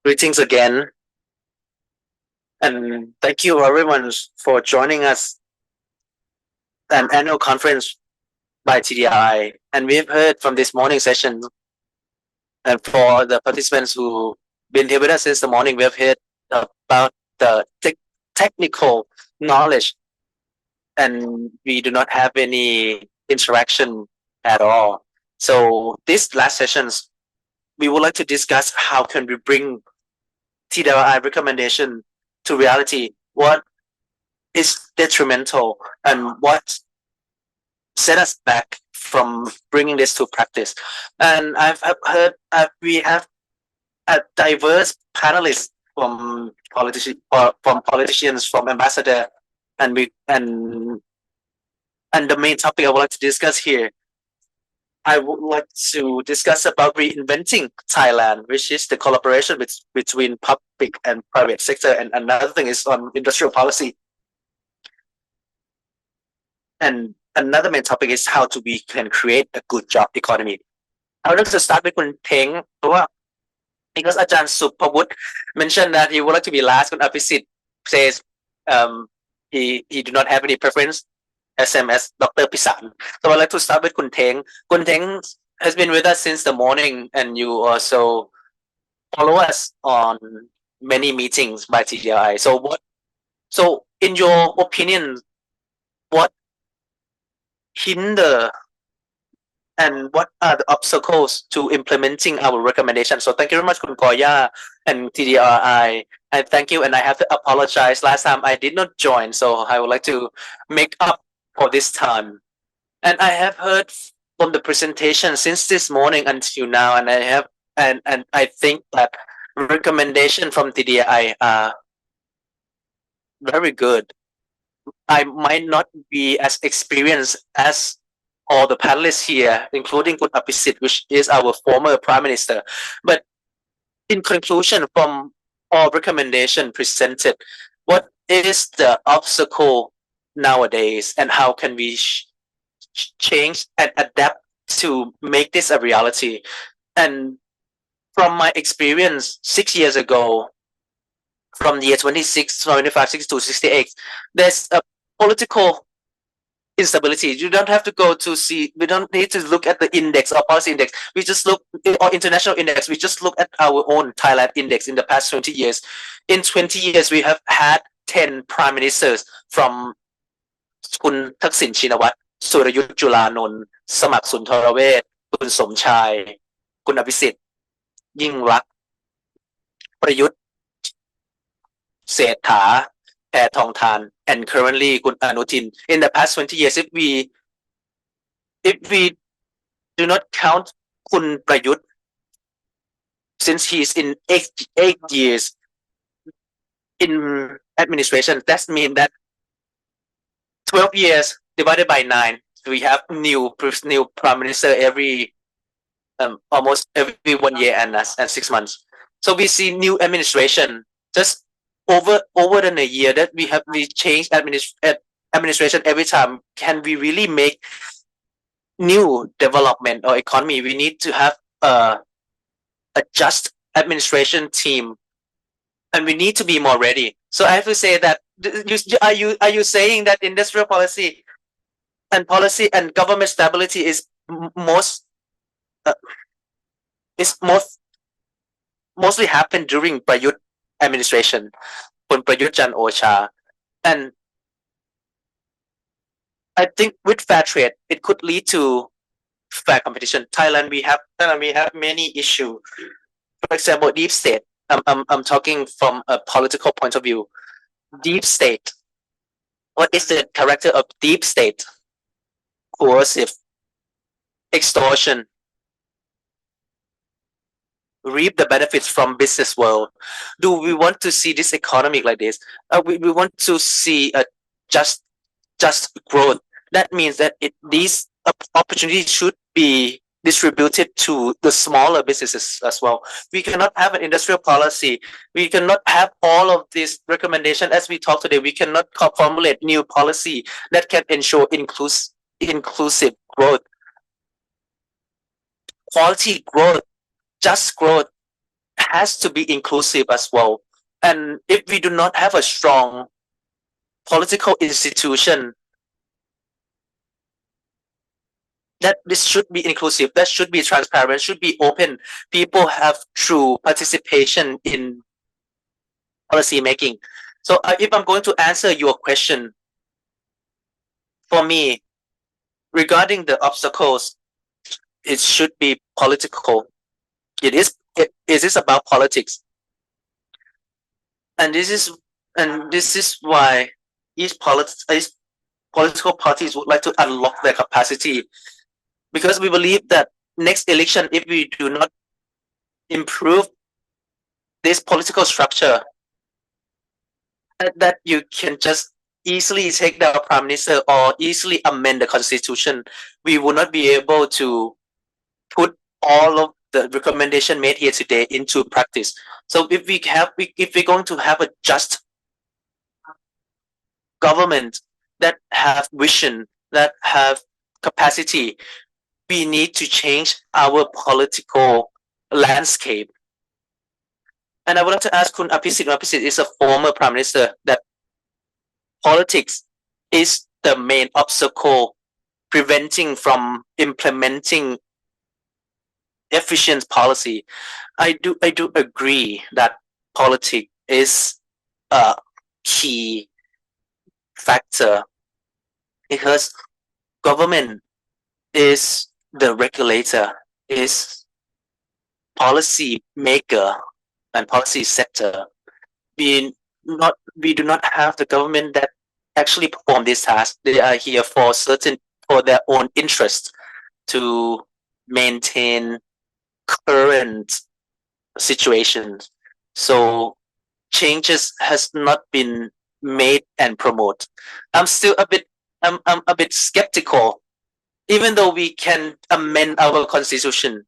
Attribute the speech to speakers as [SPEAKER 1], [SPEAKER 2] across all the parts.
[SPEAKER 1] Greetings again, and thank you everyone for joining us an annual conference by TDI. And we've heard from this morning session, and for the participants who been here with us since the morning, we've heard about the technical knowledge, and we do not have any interaction at all. So this last sessions, we would like to discuss how can we bring TDI recommendation to reality. What is detrimental and what set us back from bringing this to practice. And I've heard we have a diverse panelists from politicians, from ambassador, and the main topic I would like to discuss here. I would like to discuss about reinventing Thailand, which is the collaboration between public and private sector, and another thing is on industrial policy. And another main topic is how we can create a good job economy. I would like to start with คุณเท้ง because อาจารย์สุภวุฒิ mentioned that he would like to be last. คุณอภิสิทธิ์ says he do not have any preference, same as Dr. Pisan. So I'd like to start with คุณเท้ง คุณเท้ง has been with us since the morning, and you also follow us on many meetings by TDI. So in your opinion, what hinder and what are the obstacles to implementing our recommendations? So thank you very much, Kun Koya and TDRI. And thank you, and I have to apologize. Last time I did not join, so I would like to make up for this time. And I have heard from the presentation since this morning until now, and I think that recommendation from TDI are very good. I might not be as experienced as all the panelists here, including Kun Apisit, which is our former Prime Minister. But in conclusion, from all recommendation presented, what is the obstacle nowadays, and how can we change and adapt to make this a reality? And from my experience 6 years ago, from the year 26, 25, 62, 68, there's a political instability. You don't have to go to see, we don't need to look at the index or policy index. We just look, or international index, we just look at our own Thailand index in the past 20 years. In 20 years, we have had 10 prime ministers from คุณทักษิณชินวัตร สุรยุทธจุลานนท์ สมัครสุนทรเวช คุณสมชาย คุณอภิสิทธิ์ ยิ่งรัก ประยุทธ์ เศรษฐา แพทองทาน and currently คุณอนุทิน in the past 20 years, if we do not count คุณประยุทธ์ since he is in 8 years in administration, that means that 12 years divided by 9, we have new prime minister every almost every 1 year and 6 months. So we see new administration just over than a year, that we change administration every time. Can we really make new development or economy? We need to have a just administration team, and we need to be more ready. So I have to say that are you saying that industrial policy and government stability is mostly happened during Prayut administration, คุณประยุทธ์จันทร์โอชา and I think with fair trade it could lead to fair competition. Thailand we have many issues. For example, deep state. I'm talking from a political point of view. Deep state. What is the character of deep state? Coercive, extortion, reap the benefits from business world. Do we want to see this economy like this? We want to see a just growth. That means that these opportunities should be distributed to the smaller businesses as well. We cannot have an industrial policy. We cannot have all of this recommendation as we talk today. We cannot formulate new policy that can ensure inclusive growth, quality growth, just growth has to be inclusive as well. And if we do not have a strong political institution, that this should be inclusive, that should be transparent, should be open. People have true participation in policy making. So if I'm going to answer your question, for me, regarding the obstacles, it should be political. It is about politics, and this is why each political parties would like to unlock their capacity, because we believe that next election, if we do not improve this political structure, that you can just easily take down prime minister or easily amend the constitution, we will not be able to put all of the recommendation made here today into practice. So if we're going to have a just government that have vision, that have capacity, we need to change our political landscape. And I would like to ask Kun Apisit. Apisit is a former prime minister, that politics is the main obstacle preventing from implementing efficient policy. I do agree that politics is a key factor, because government is the regulator, is policy maker and policy setter. We do not have the government that actually perform this task. They are here for their own interest, to maintain current situations. So changes has not been made and promoted. I'm still I'm a bit skeptical, even though we can amend our constitution,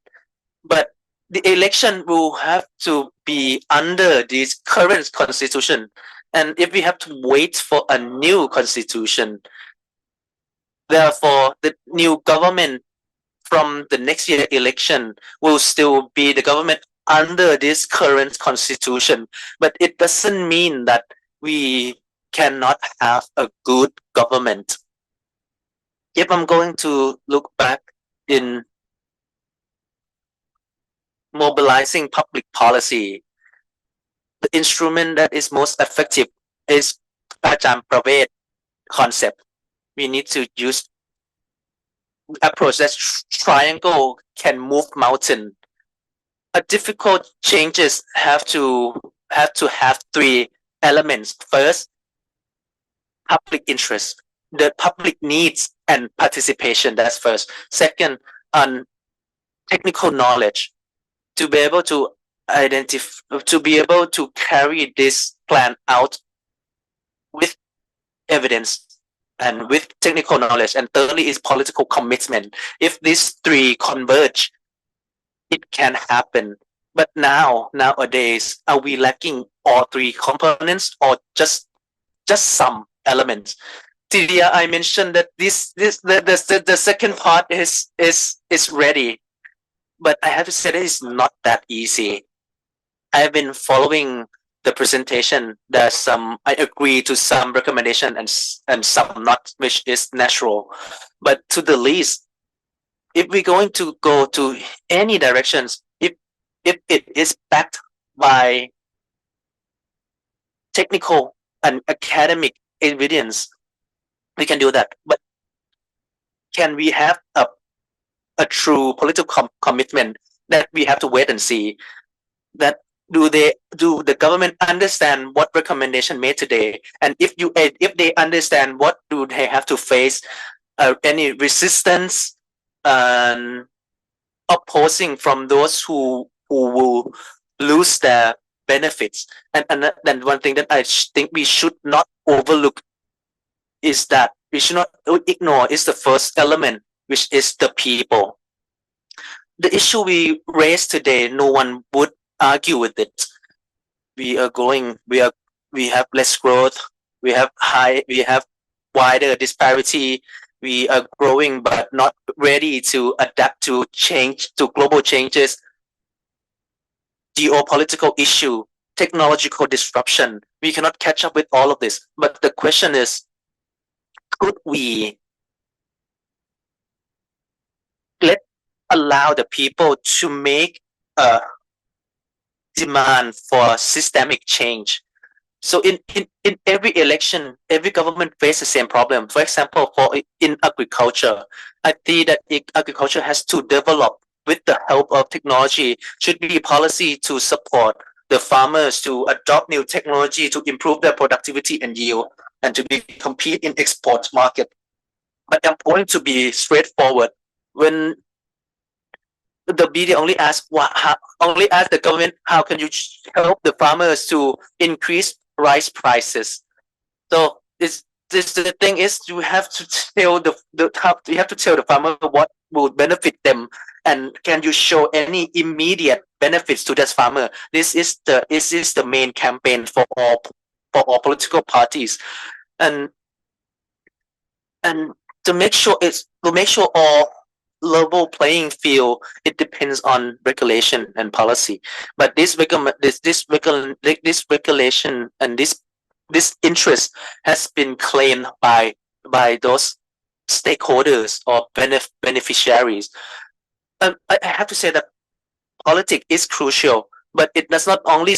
[SPEAKER 1] but the election will have to be under this current constitution. And if we have to wait for a new constitution, therefore the new government from the next year election will still be the government under this current constitution. But it doesn't mean that we cannot have a good government. If I'm going to look back in mobilizing public policy, the instrument that is most effective is Ajahn Pravet concept. We need to use approach that triangle can move mountain. A difficult changes have to have three elements. First, public interest, the public needs and participation. That's first. Second, technical knowledge, to be able to to be able to carry this plan out with evidence and with technical knowledge. And thirdly is political commitment. If these three converge, it can happen. But nowadays, are we lacking all three components, or just some elements? Tidia, I mentioned that the second part is ready, but I have to say that it's not that easy. I have been following the presentation. There's some, I agree to some recommendation and some not, which is natural. But to the least, if we're going to go to any directions, if it is backed by technical and academic evidence, we can do that. But can we have a true political commitment? That we have to wait and see. That do the government understand what recommendation made today, and if they understand, what do they have to face, any resistance and opposing from those who will lose their benefits. And then one thing that I think we should not overlook is that we should not ignore is the first element, which is the people. The issue we raised today, no one would argue with it. We have less growth, we have wider disparity, we are growing but not ready to adapt to global changes. geopolitical issue, technological disruption. We cannot catch up with all of this. But the question is, could we let allow the people to make a demand for systemic change? So in every election, every government faces the same problem. For example, in agriculture, I see that agriculture has to develop with the help of technology. Should be policy to support the farmers to adopt new technology to improve their productivity and yield and to be compete in export market. But I'm going to be straightforward. When the media only ask the government how can you help the farmers to increase rice prices. So this the thing is you have to tell you have to tell the farmer what will benefit them, and can you show any immediate benefits to that farmer. This is the main campaign for all political parties, and and to make sure all level playing field, it depends on regulation and policy. But this regulation and this interest has been claimed by those stakeholders or beneficiaries. I have to say that politics is crucial, but it does not only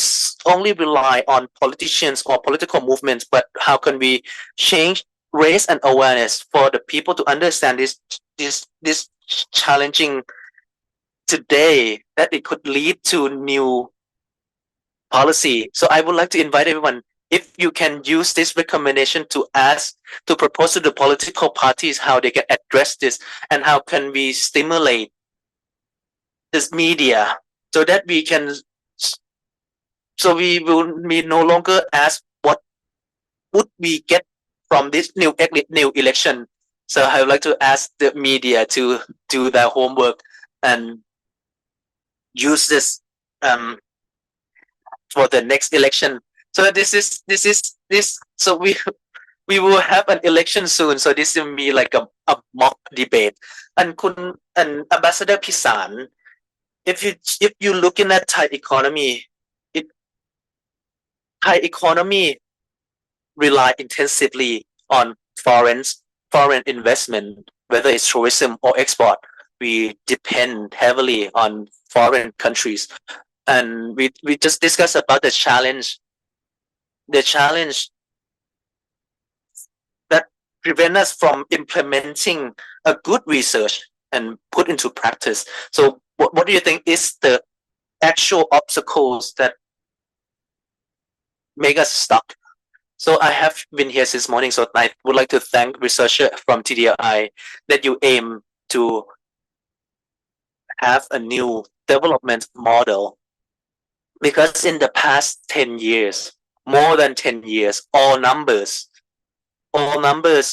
[SPEAKER 1] rely on politicians or political movements, but how can we change, raise an awareness for the people to understand this challenging today, that it could lead to new policy. So I would like to invite everyone, if you can use this recommendation to ask, to propose to the political parties how they can address this, and how can we stimulate this media so that we can, so we no longer ask what would we get from this new election. So I would like to ask the media to do their homework and use this for the next election. So this. So we will have an election soon. So this will be like a mock debate. And Ambassador Pisan, if you looking at Thai economy, it Thai economy rely intensively on foreign investment, whether it's tourism or export. We depend heavily on foreign countries, and we just discussed about the challenge that prevent us from implementing a good research and put into practice. So what do you think is the actual obstacles that make us stuck? So I have been here since morning, so I would like to thank researcher from TDI that you aim to have a new development model, because in the past 10 years, more than 10 years, all numbers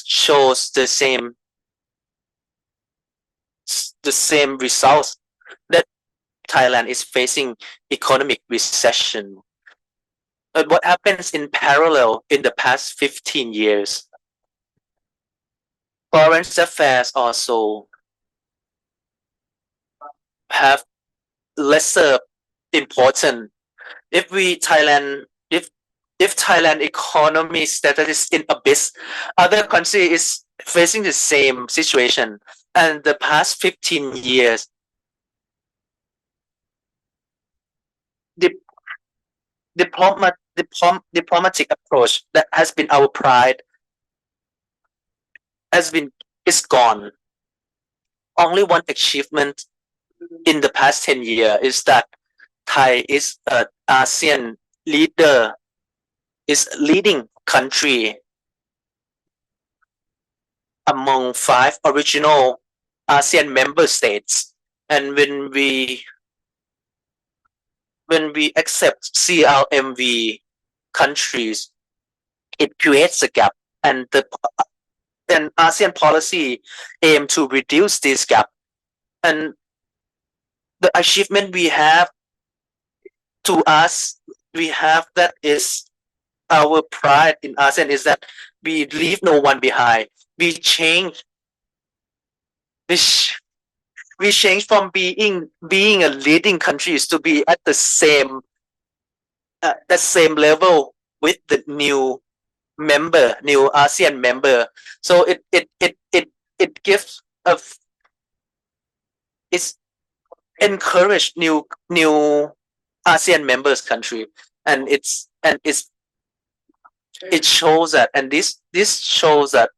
[SPEAKER 1] shows the same results, that Thailand is facing economic recession. But what happens in parallel in the past 15 years? Foreign affairs also have lesser important. If we Thailand if Thailand economy status is in abyss, other country is facing the same situation. And the past 15 years, the diplomatic approach that has been our pride has been is gone. Only one achievement in the past 10 years is that Thai is an ASEAN leader, is leading country among 5 original ASEAN member states. And when we accept CLMV countries, it creates a gap, and ASEAN policy aim to reduce this gap. And the achievement we have, to us, we have that is our pride in ASEAN, is that we leave no one behind. We change this. we change from being a leading countries to be at the same level with the new ASEAN member. So it gives a it's encourage new ASEAN members country, and it shows that, and this shows that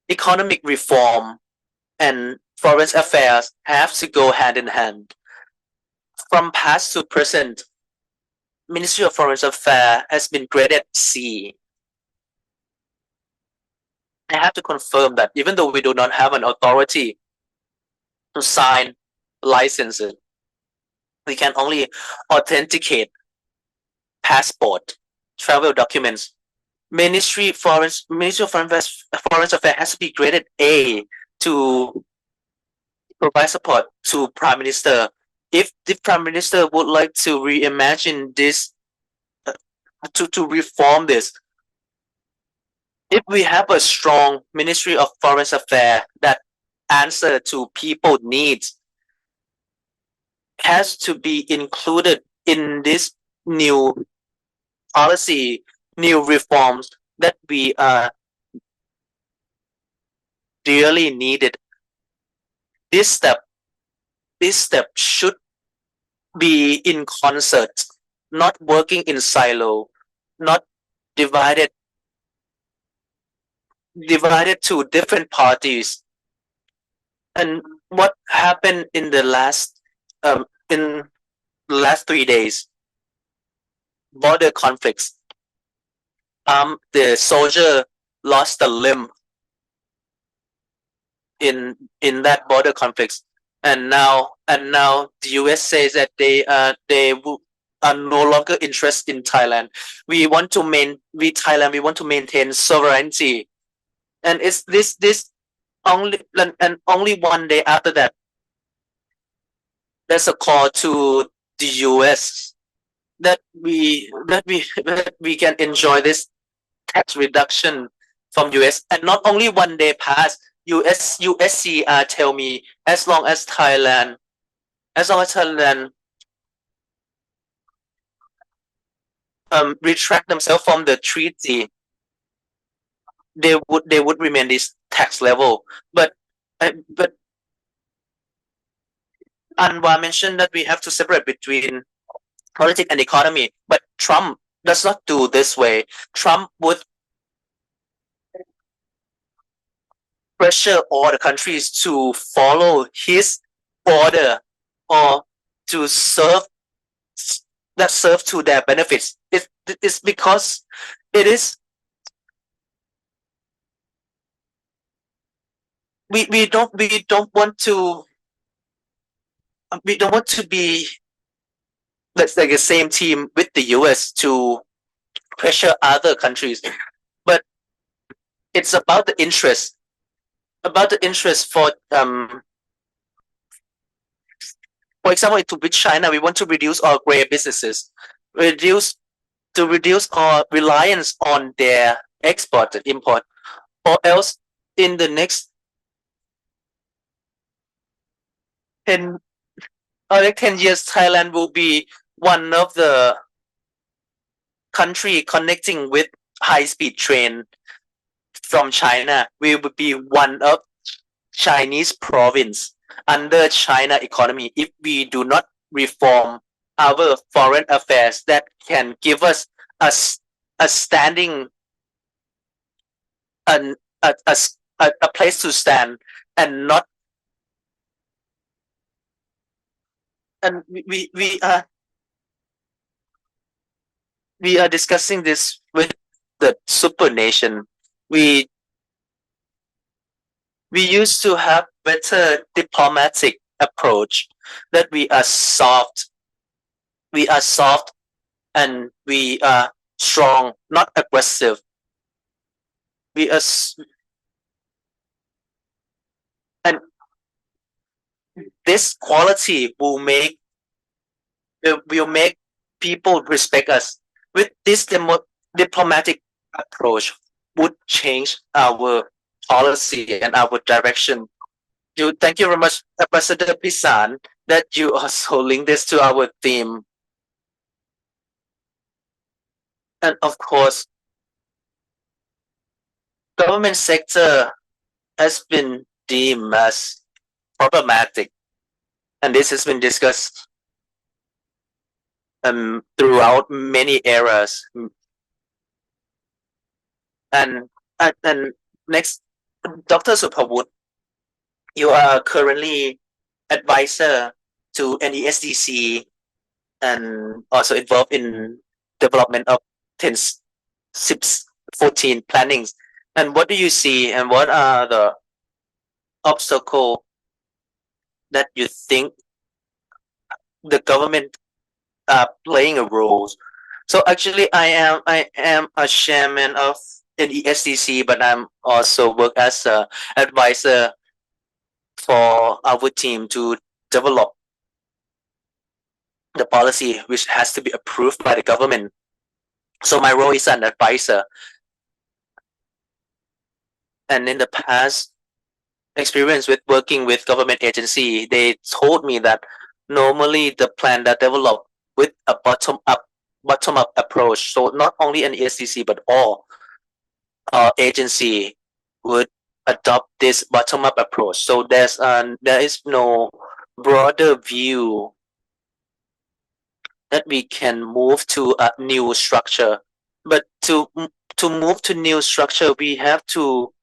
[SPEAKER 1] economic reform and foreign affairs have to go hand in hand. From past to present, Ministry of Foreign Affairs has been graded C. I have to confirm that even though we do not have an authority to sign licenses, we can only authenticate passport, travel documents. Ministry of Foreign Affairs has to be graded A to provide support to Prime Minister. If the Prime Minister would like to reimagine this, to reform this, if we have a strong Ministry of Foreign Affairs that answer to people needs, has to be included in this new policy, new reforms that we are dearly needed. This step should be in concert, not working in silo, not divided to different parties. And what happened in the last 3 days? Border conflicts. The soldier lost a limb in that border conflicts, and now the US says that they are no longer interested in Thailand. We want to maintain sovereignty, and it's this only, and only one day after that, there's a call to the US that we can enjoy this tax reduction from US, and not only one day passed. USCR tell me as long as Thailand retract themselves from the treaty, they would remain this tax level. But Anwar mentioned that we have to separate between politics and economy, but Trump does not do this way. Trump would pressure all the countries to follow his order, or to serve to their benefits. It's because it is we don't want to be, let's like the same team with the US to pressure other countries, but it's about the interest for example, with China, we want to reduce our gray businesses, reduce our reliance on their export and import, or else in the next 10 10 years, Thailand will be one of the country connecting with high-speed train from China. We would be one of Chinese province under China economy if we do not reform our foreign affairs that can give us a standing, a, a place to stand, and not, and we are discussing this with the super nation. We used to have better diplomatic approach, that we are soft, and we are strong, not aggressive. We are, and this quality will make people respect us. With this diplomatic approach, would change our policy and our direction You thank you very much, Ambassador Pisan, that you also link this to our theme. And of course, government sector has been deemed as problematic, and this has been discussed throughout many eras. And and next, Dr. Supawut, you are currently advisor to NESDC and also involved in development of 10, 6, 14 plannings. And what do you see and what are the obstacles that you think the government are playing a role? So actually, I am a chairman of NESDC, but I'm also work as a advisor for our team to develop the policy which has to be approved by the government. So my role is an advisor. And in the past experience with working with government agency, they told me that normally the plan that developed with a bottom up approach. So not only an ESDC but all agency would adopt this bottom up approach. So there is no broader view that we can move to a new structure. But to move to new structure, we have to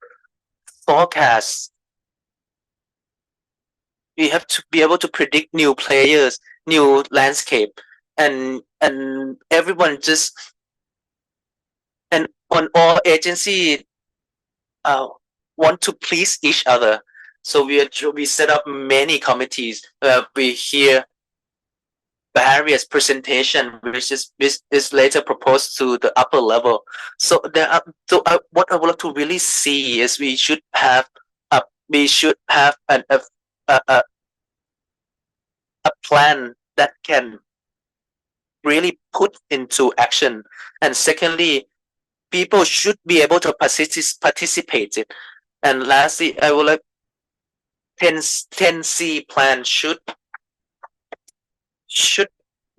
[SPEAKER 1] forecast. We have to be able to predict new players, new landscape, and everyone just and on all agency want to please each other. So we set up many committees. We hear various presentation which is later proposed to the upper level. So what I would like to really see is we should have a a plan that can really put into action. And secondly, people should be able to participate it. And lastly, I would like 10C plan should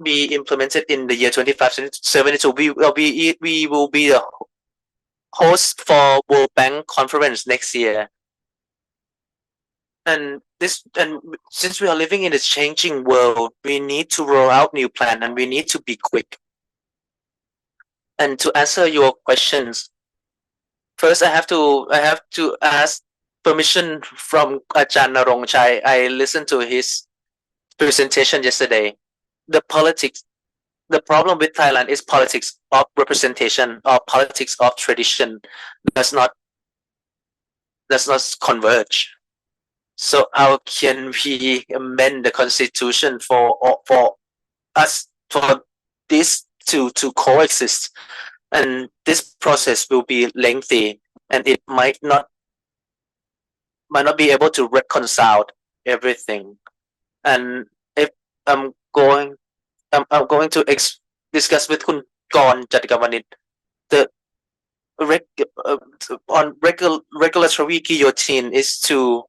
[SPEAKER 1] be implemented in the year 2572. We will be the host for World Bank conference next year. And since we are living in a changing world, we need to roll out new plan and we need to be quick. And to answer your questions, first I have to ask permission from Ajahn Narongchai. I listened to his presentation yesterday. The problem with Thailand is politics of representation or politics of tradition does not converge. So how can we amend the constitution for us for this to coexist? And this process will be lengthy, and it might not be able to reconcile everything. And if I'm going to discuss with Kun Gorn Jatikavanit the on regulatory guillotine is to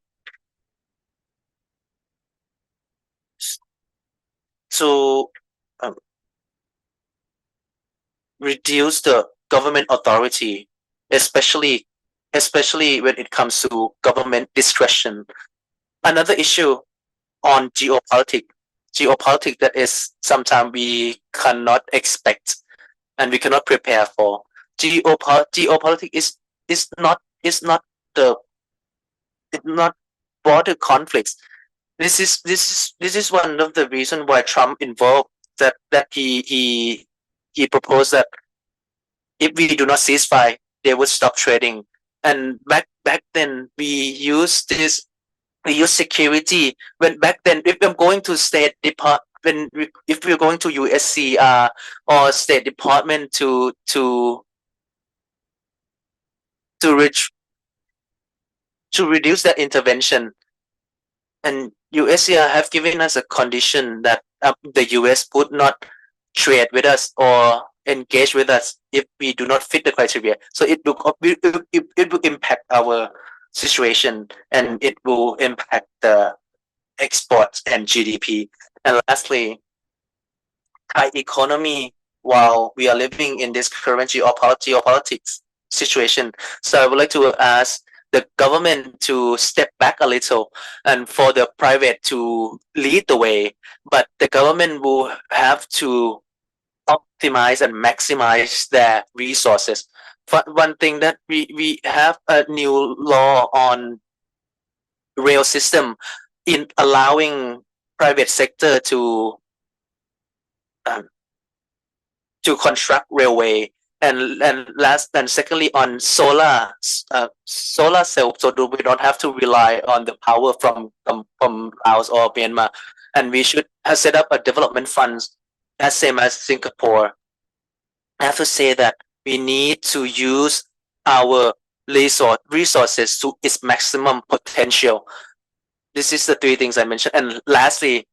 [SPEAKER 1] reduce the government authority, especially when it comes to government discretion. Another issue on geopolitics that is sometimes we cannot expect and we cannot prepare for. Geopolitics is not border conflicts. This is one of the reasons why Trump involved that he proposed that if we do not ceasefire, they would stop trading. And back then we used security. When back then, if I'm going to if we're going to USCR or State Department to reduce that intervention, and USCR have given us a condition that the US would not trade with us or engage with us if we do not fit the criteria. So it will impact our situation, and it will impact the exports and GDP. And lastly, Thai economy, while we are living in this current geopolitics situation. So I would like to ask the government to step back a little and for the private to lead the way, but the government will have to optimize and maximize their resources. One thing that we have a new law on rail system in allowing private sector um, to construct railway, and last and secondly on solar cell, so we don't have to rely on the power from Laos or Myanmar, and we should have set up a development funds as same as Singapore. I have to say that we need to use our resources to its maximum potential. This is the three things I mentioned. And lastly,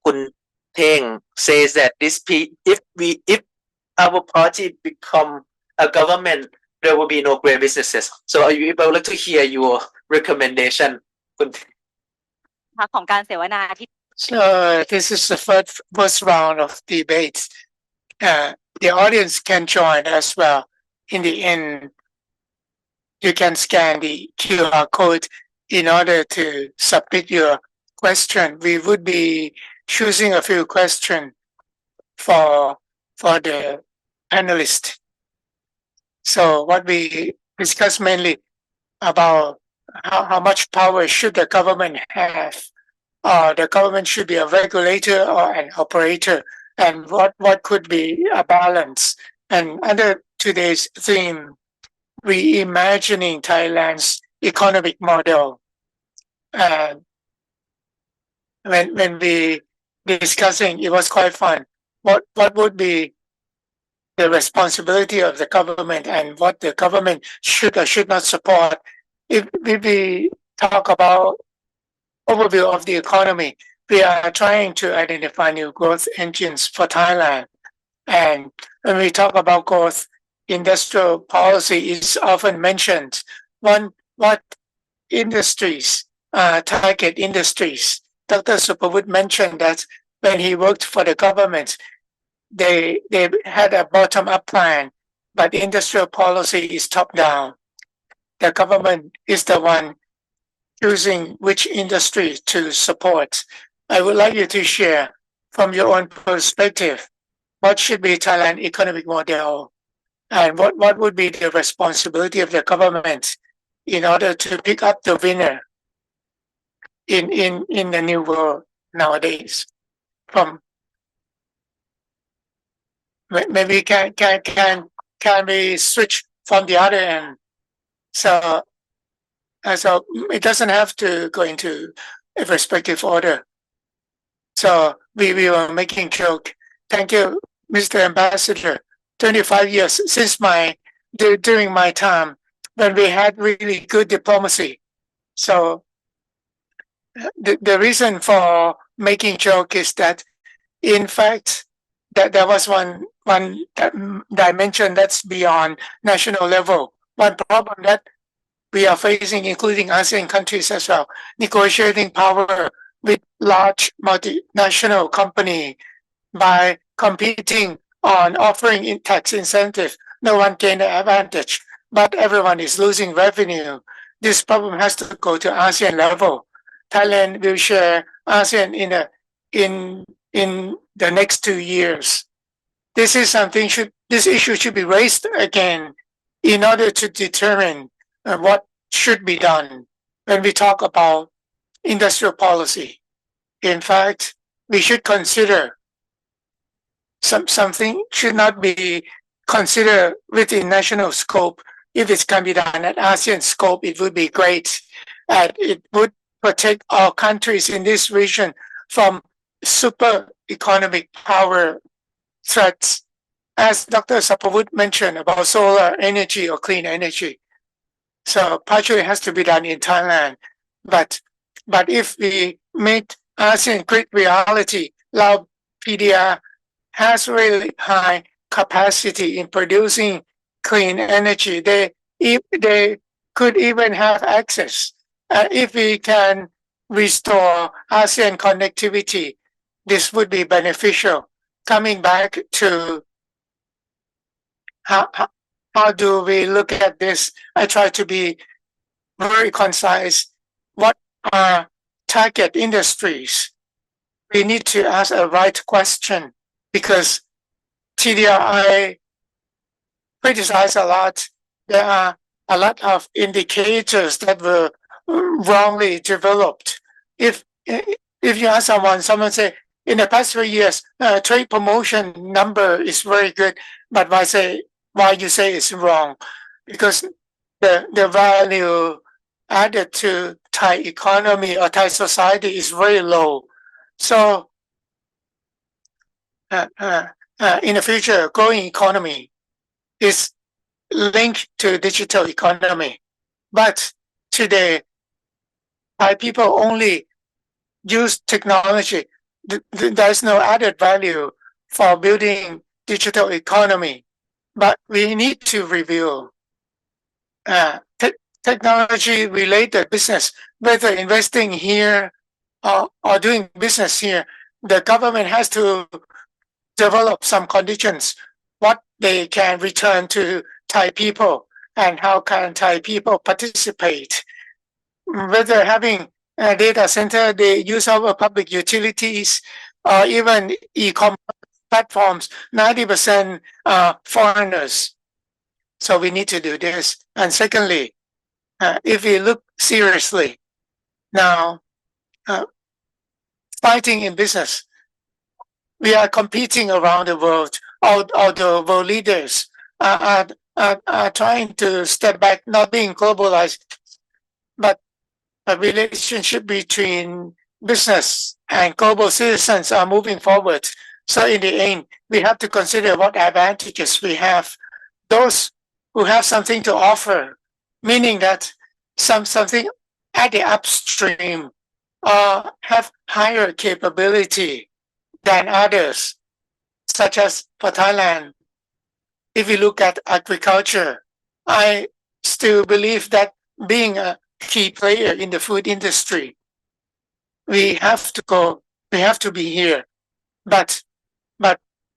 [SPEAKER 1] Kun Teng says that if our party become a government, there will be no great businesses. So I would like to hear your recommendation.
[SPEAKER 2] So this is the first round of debates. The audience can join as well. In the end, you can scan the QR code in order to submit your question. We would be choosing a few questions for the panelists. So what we discuss mainly about how much power should the government have, or the government should be a regulator or an operator, and what could be a balance. And under today's theme, reimagining Thailand's economic model. When we discussing, it was quite fun. What would be the responsibility of the government and what the government should or should not support? If we talk about overview of the economy, we are trying to identify new growth engines for Thailand. And when we talk about growth, industrial policy is often mentioned. What industries, target industries? Dr. Supawut mentioned that when he worked for the government, they had a bottom-up plan, but industrial policy is top-down. The government is the one choosing which industry to support. I would like you to share from your own perspective, what should be Thailand economic model, and what would be the responsibility of the government in order to pick up the winner in the new world nowadays. From maybe can we switch from the other end? So it doesn't have to go into a respective order. So we were making joke. Thank you, Mr. Ambassador. 25 years since during my time when we had really good diplomacy. So the reason for making joke is that, in fact, that there was one dimension that's beyond national level. One problem that we are facing, including ASEAN countries as well, negotiating power with large multinational company by competing on offering tax incentive. No one gain the advantage, but everyone is losing revenue. This problem has to go to ASEAN level. Thailand will share ASEAN in the next 2 years. This issue should be raised again in order to determine what should be done when we talk about industrial policy. In fact, we should consider something should not be considered within national scope. If it can be done at ASEAN scope, it would be great. And it would protect all countries in this region from super economic power threats. As Dr. Sapawut mentioned about solar energy or clean energy. So partially has to be done in Thailand. But if we make ASEAN great reality, Lao PDR has really high capacity in producing clean energy. They could even have access. If we can restore ASEAN connectivity, this would be beneficial. Coming back to how, how, how do we look at this? I try to be very concise. What are target industries? We need to ask a right question because TDRI criticize a lot. There are a lot of indicators that were wrongly developed. If you ask someone say in the past 3 years, trade promotion number is very good, but why you say it's wrong? Because the value added to Thai economy or Thai society is very low. So in the future, growing economy is linked to digital economy. But today, Thai people only use technology. There's no added value for building digital economy. But we need to review technology related business, whether investing here or doing business here. The government has to develop some conditions, what they can return to Thai people and how can Thai people participate. Whether having a data center, the use of public utilities, or even e-commerce platforms, 90% foreigners. So we need to do this. And secondly, if we look seriously now, fighting in business, we are competing around the world. All the world leaders are trying to step back, not being globalized, but a relationship between business and global citizens are moving forward. So in the end, we have to consider what advantages we have. Those who have something to offer, meaning that something at the upstream have higher capability than others, such as for Thailand. If we look at agriculture, I still believe that being a key player in the food industry, we have to be here, but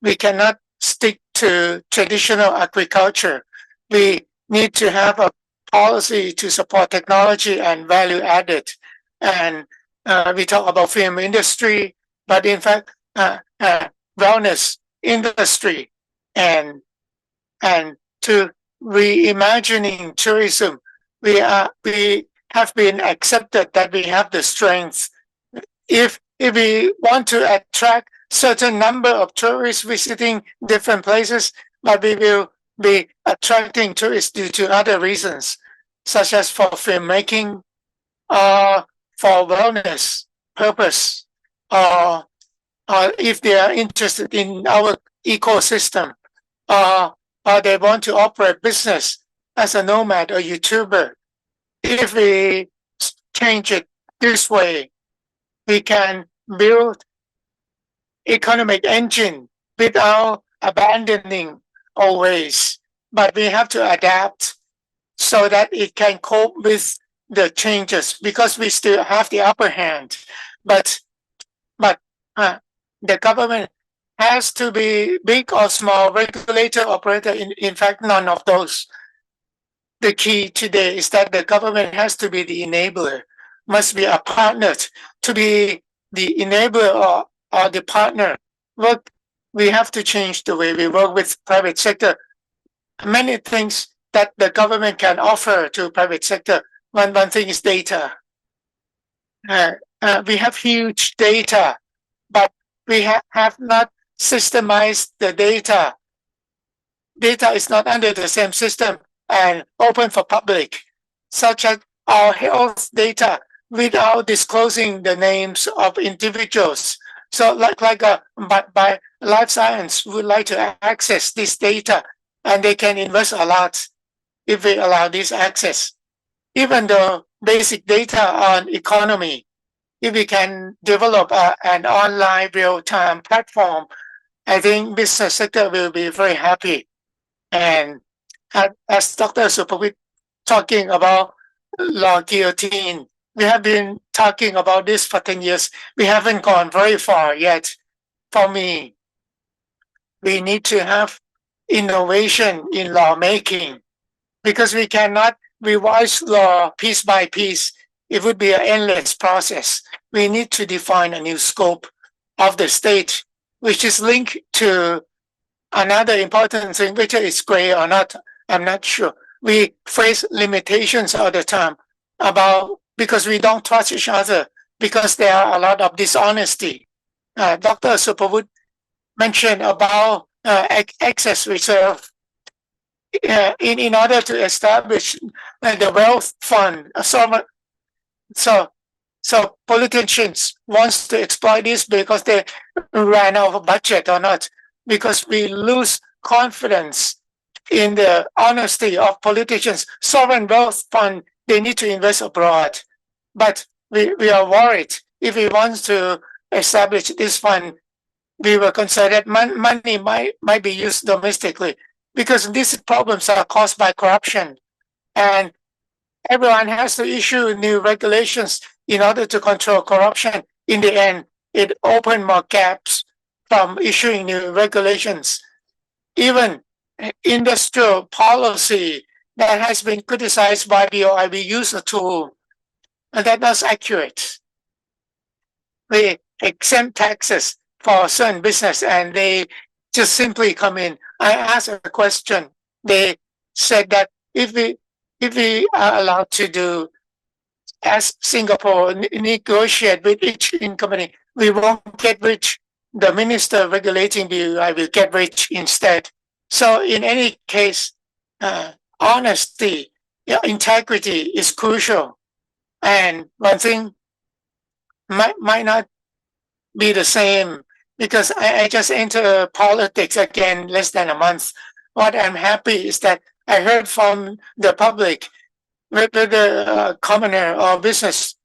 [SPEAKER 2] we cannot stick to traditional agriculture. We need to have a policy to support technology and value added. And we talk about film industry, but in fact, wellness industry and to reimagining tourism, we have been accepted that we have the strength. If we want to attract certain number of tourists visiting different places, but we will be attracting tourists due to other reasons, such as for filmmaking, or for wellness purpose, or if they are interested in our ecosystem, or they want to operate business as a nomad or YouTuber. If we change it this way, we can build economic engine without abandoning our ways. But we have to adapt so that it can cope with the changes because we still have the upper hand. But the government has to be big or small, regulator, operator, in fact, none of those. The key today is that the government has to be the enabler, must be a partner. To be the enabler or the partner, we have to change the way we work with private sector. Many things that the government can offer to private sector. One thing is data. We have huge data, but we have not systemized the data. Data is not under the same system and open for public, such as our health data without disclosing the names of individuals. So by life science would like to access this data and they can invest a lot if we allow this access. Even the basic data on economy, if we can develop an online real-time platform, I think business sector will be very happy. And as Dr. Supawit talking about law guillotine. We have been talking about this for 10 years. We haven't gone very far yet. For me, we need to have innovation in lawmaking because we cannot revise law piece by piece. It would be an endless process. We need to define a new scope of the state, which is linked to another important thing, whether it's gray or not, I'm not sure. We face limitations all the time about because we don't trust each other, because there are a lot of dishonesty. Dr. Superwood mentioned about excess reserve. In order to establish the wealth fund, so politicians wants to exploit this because they ran out of budget or not, because we lose confidence in the honesty of politicians. Sovereign wealth fund, they need to invest abroad, but we are worried if we want to establish this fund, we were concerned that money might be used domestically, because these problems are caused by corruption, and everyone has to issue new regulations in order to control corruption. In the end, it opened more gaps from issuing new regulations. Even industrial policy that has been criticized by BOI, we use a tool that was accurate. We exempt taxes for certain business and they just simply come in. I asked a question. They said that if we are allowed to do as Singapore negotiate with each company, we won't get rich. The minister regulating BOI will get rich instead. So in any case, honesty, integrity is crucial. And one thing might not be the same, because I just entered politics again less than a month. What I'm happy is that I heard from the public, whether the commoner or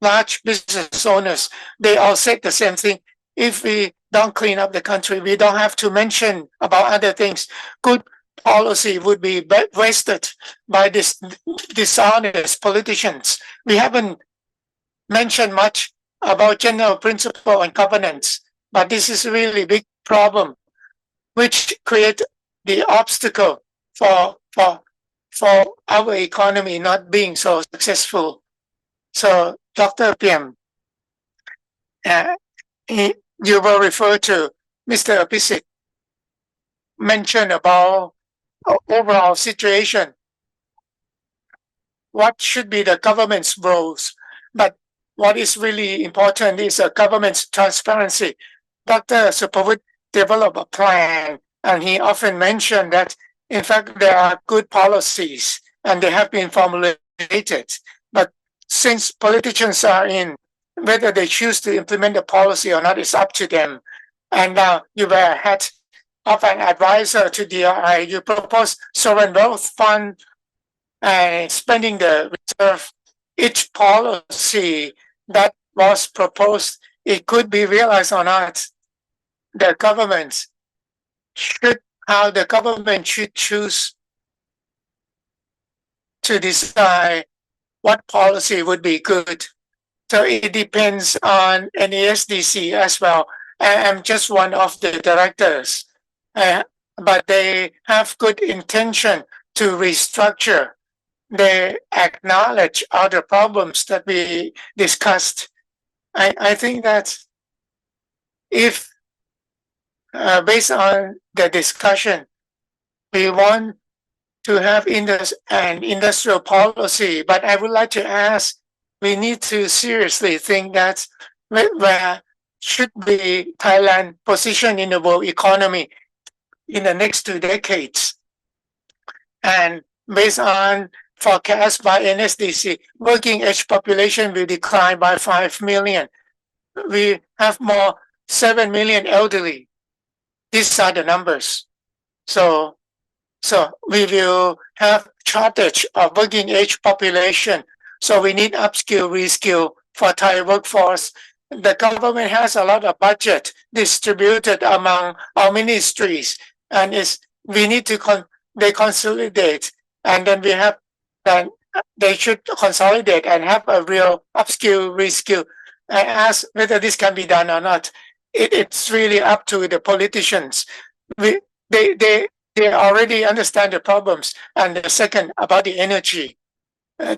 [SPEAKER 2] large business owners, they all said the same thing. If we don't clean up the country, we don't have to mention about other things. Good policy would be wasted by this dishonest politicians. We haven't mentioned much about general principle and governance, but this is a really big problem, which create the obstacle for our economy not being so successful. So, Dr. PM, you will refer to Mr. Pisik mentioned about overall situation. What should be the government's roles? But what is really important is a government's transparency. Dr. Superwood developed a plan, and he often mentioned that, in fact, there are good policies and they have been formulated. But since politicians are in, whether they choose to implement the policy or not is up to them. And now you were head of an advisor to DRI. You proposed sovereign wealth fund and spending the reserve. Each policy that was proposed, it could be realized or not. The government how the government should choose to decide what policy would be good. So it depends on NASDC as well. I'm just one of the directors, but they have good intention to restructure. They acknowledge other problems that we discussed. I think that if based on the discussion, we want to have an industrial policy, but I would like to ask, we need to seriously think that where should be Thailand position in the world economy in the next 2 decades. And based on forecast by NSDC, working age population will decline by 5 million. We have more 7 million elderly. These are the numbers. So we will have shortage of working age population. So we need upskill, reskill for Thai workforce. The government has a lot of budget distributed among our ministries, and we need to they consolidate, and then we have they should consolidate and have a real upskill, reskill. I ask whether this can be done or not. It's really up to the politicians. We, they, they, they already understand the problems. And the second, about the energy.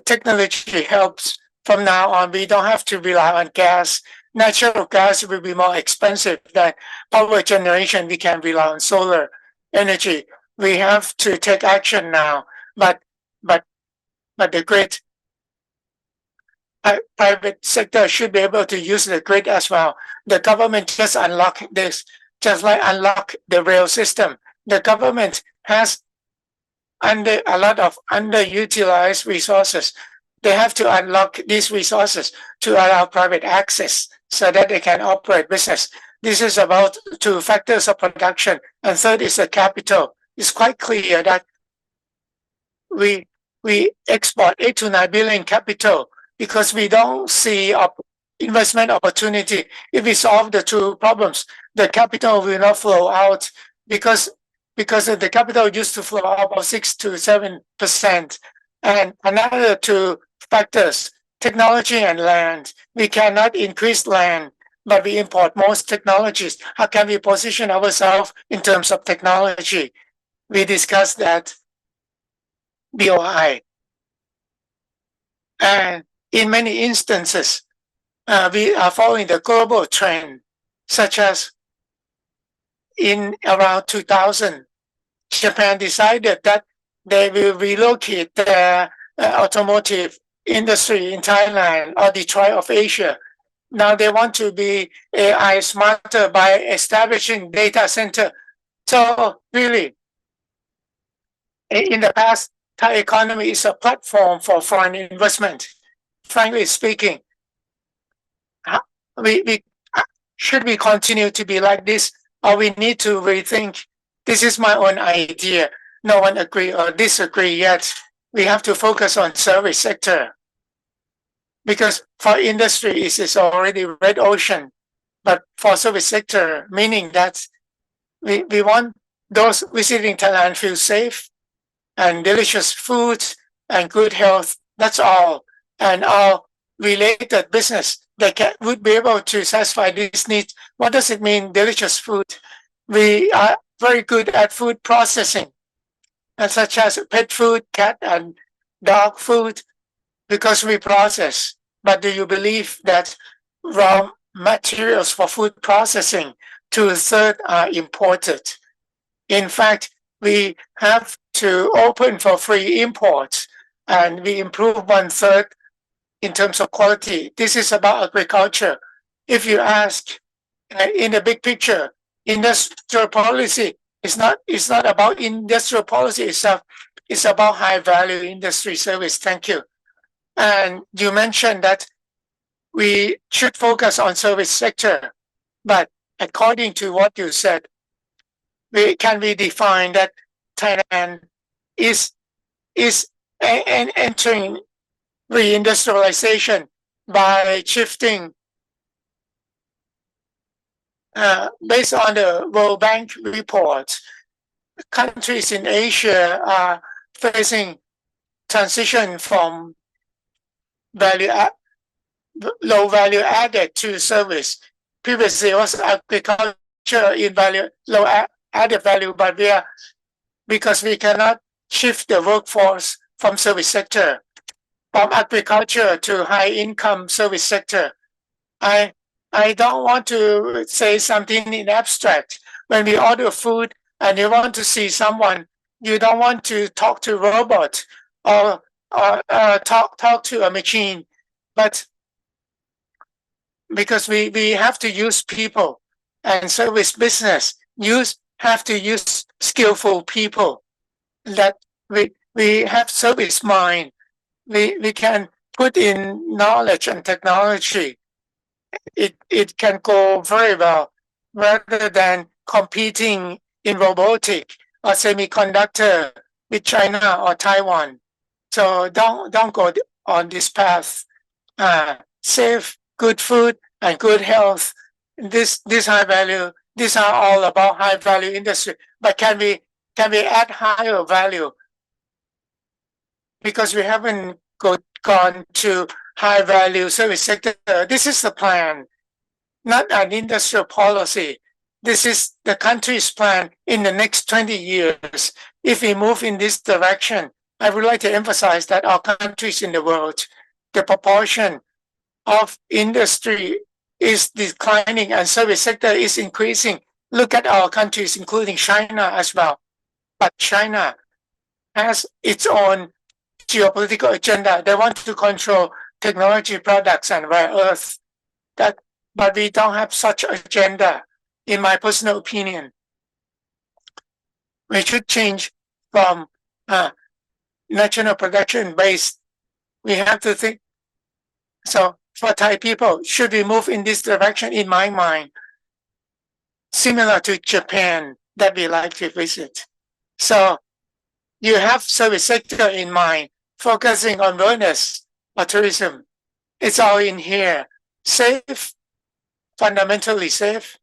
[SPEAKER 2] Technology helps. From now on, we don't have to rely on gas. Natural gas will be more expensive than power generation. We can rely on solar energy. We have to take action now. But but the grid, private sector should be able to use the grid as well. The government just unlock this, just like unlock the rail system. The government has under a lot of underutilized resources. They have to unlock these resources to allow private access so that they can operate business. This is about two factors of production. And third is the capital. It's quite clear that we export 8 to 9 billion capital because we don't see investment opportunity. If we solve the two problems, the capital will not flow out because the capital used to flow out about 6 to 7%. And another two factors, technology and land. We cannot increase land, but we import most technologies. How can we position ourselves in terms of technology? We discussed that BOI. And in many instances, we are following the global trend, such as in around 2000, Japan decided that they will relocate their automotive industry in Thailand or Detroit of Asia. Now they want to be AI smarter by establishing data center. So really, in the past, Thai economy is a platform for foreign investment. Frankly speaking, we should we continue to be like this, or we need to rethink? This is my own idea. No one agree or disagree yet. We have to focus on service sector because for industry it is already red ocean, but for service sector, meaning that we want those visiting Thailand feel safe and delicious food and good health. That's all. And our related business that would be able to satisfy these needs. What does it mean, delicious food? We are very good at food processing, such as pet food, cat and dog food, because we process. But do you believe that raw materials for food processing, 2/3 are imported? In fact, we have to open for free imports, and we improve 1/3 in terms of quality. This is about agriculture. If you ask in the big picture, industrial policy is not about industrial policy itself. It's about high value industry service. Thank you. And you mentioned that we should focus on service sector, but according to what you said, can we define that Thailand is entering reindustrialization by shifting based on the World Bank report, countries in Asia are facing transition from low value added to service. Previously, it was agriculture in low added value, but because we cannot shift the workforce from service sector, from agriculture to high income service sector. I don't want to say something in abstract. When we order food and you want to see someone, you don't want to talk to a robot or talk to a machine, but because we have to use people, and service business have to use skillful people, that we have service mind. We can put in knowledge and technology. It can go very well rather than competing in robotic or semiconductor with China or Taiwan. So don't go on this path. Safe, good food and good health. This high value. These are all about high value industry. But can we add higher value? because we haven't gone to high value service sector. This is the plan, not an industrial policy. This is the country's plan in the next 20 years. If we move in this direction, I would like to emphasize that our countries in the world, the proportion of industry is declining and service sector is increasing. Look at our countries, including China as well. But China has its own geopolitical agenda. They want to control technology products and rare earth. But we don't have such agenda, in my personal opinion. We should change from national production based. We have to think. So for Thai people, should we move in this direction? In my mind, similar to Japan that we like to visit. So you have service sector in mind, focusing on wellness or tourism. It's all in here. Safe, fundamentally safe.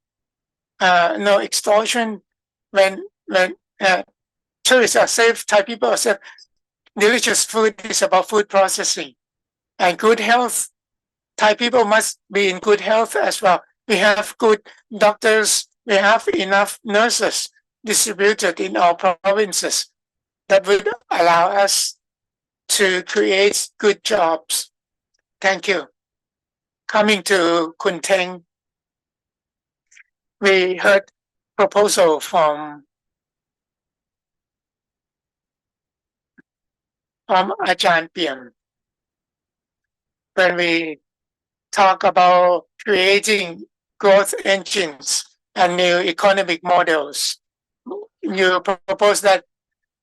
[SPEAKER 2] No extortion. When tourists are safe, Thai people are safe. Delicious food is about food processing. And good health, Thai people must be in good health as well. We have good doctors. We have enough nurses distributed in our provinces that would allow us to create good jobs. Thank you. Coming to Kun Teng, we heard proposal from Ajahn Piam. When we talk about creating growth engines and new economic models, you propose that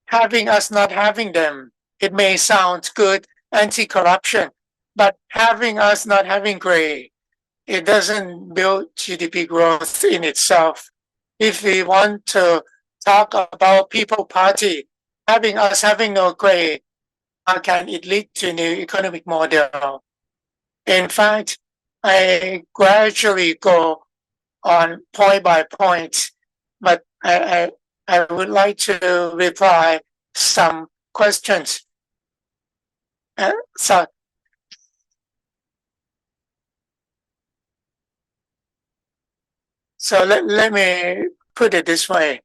[SPEAKER 2] having us not having them, it may sound good, anti-corruption, but having us not having gray, it doesn't build GDP growth in itself. If we want to talk about people party, having us having no gray, how can it lead to a new economic model? In fact, I gradually go on point by point, but I would like to reply some questions. So let me put it this way.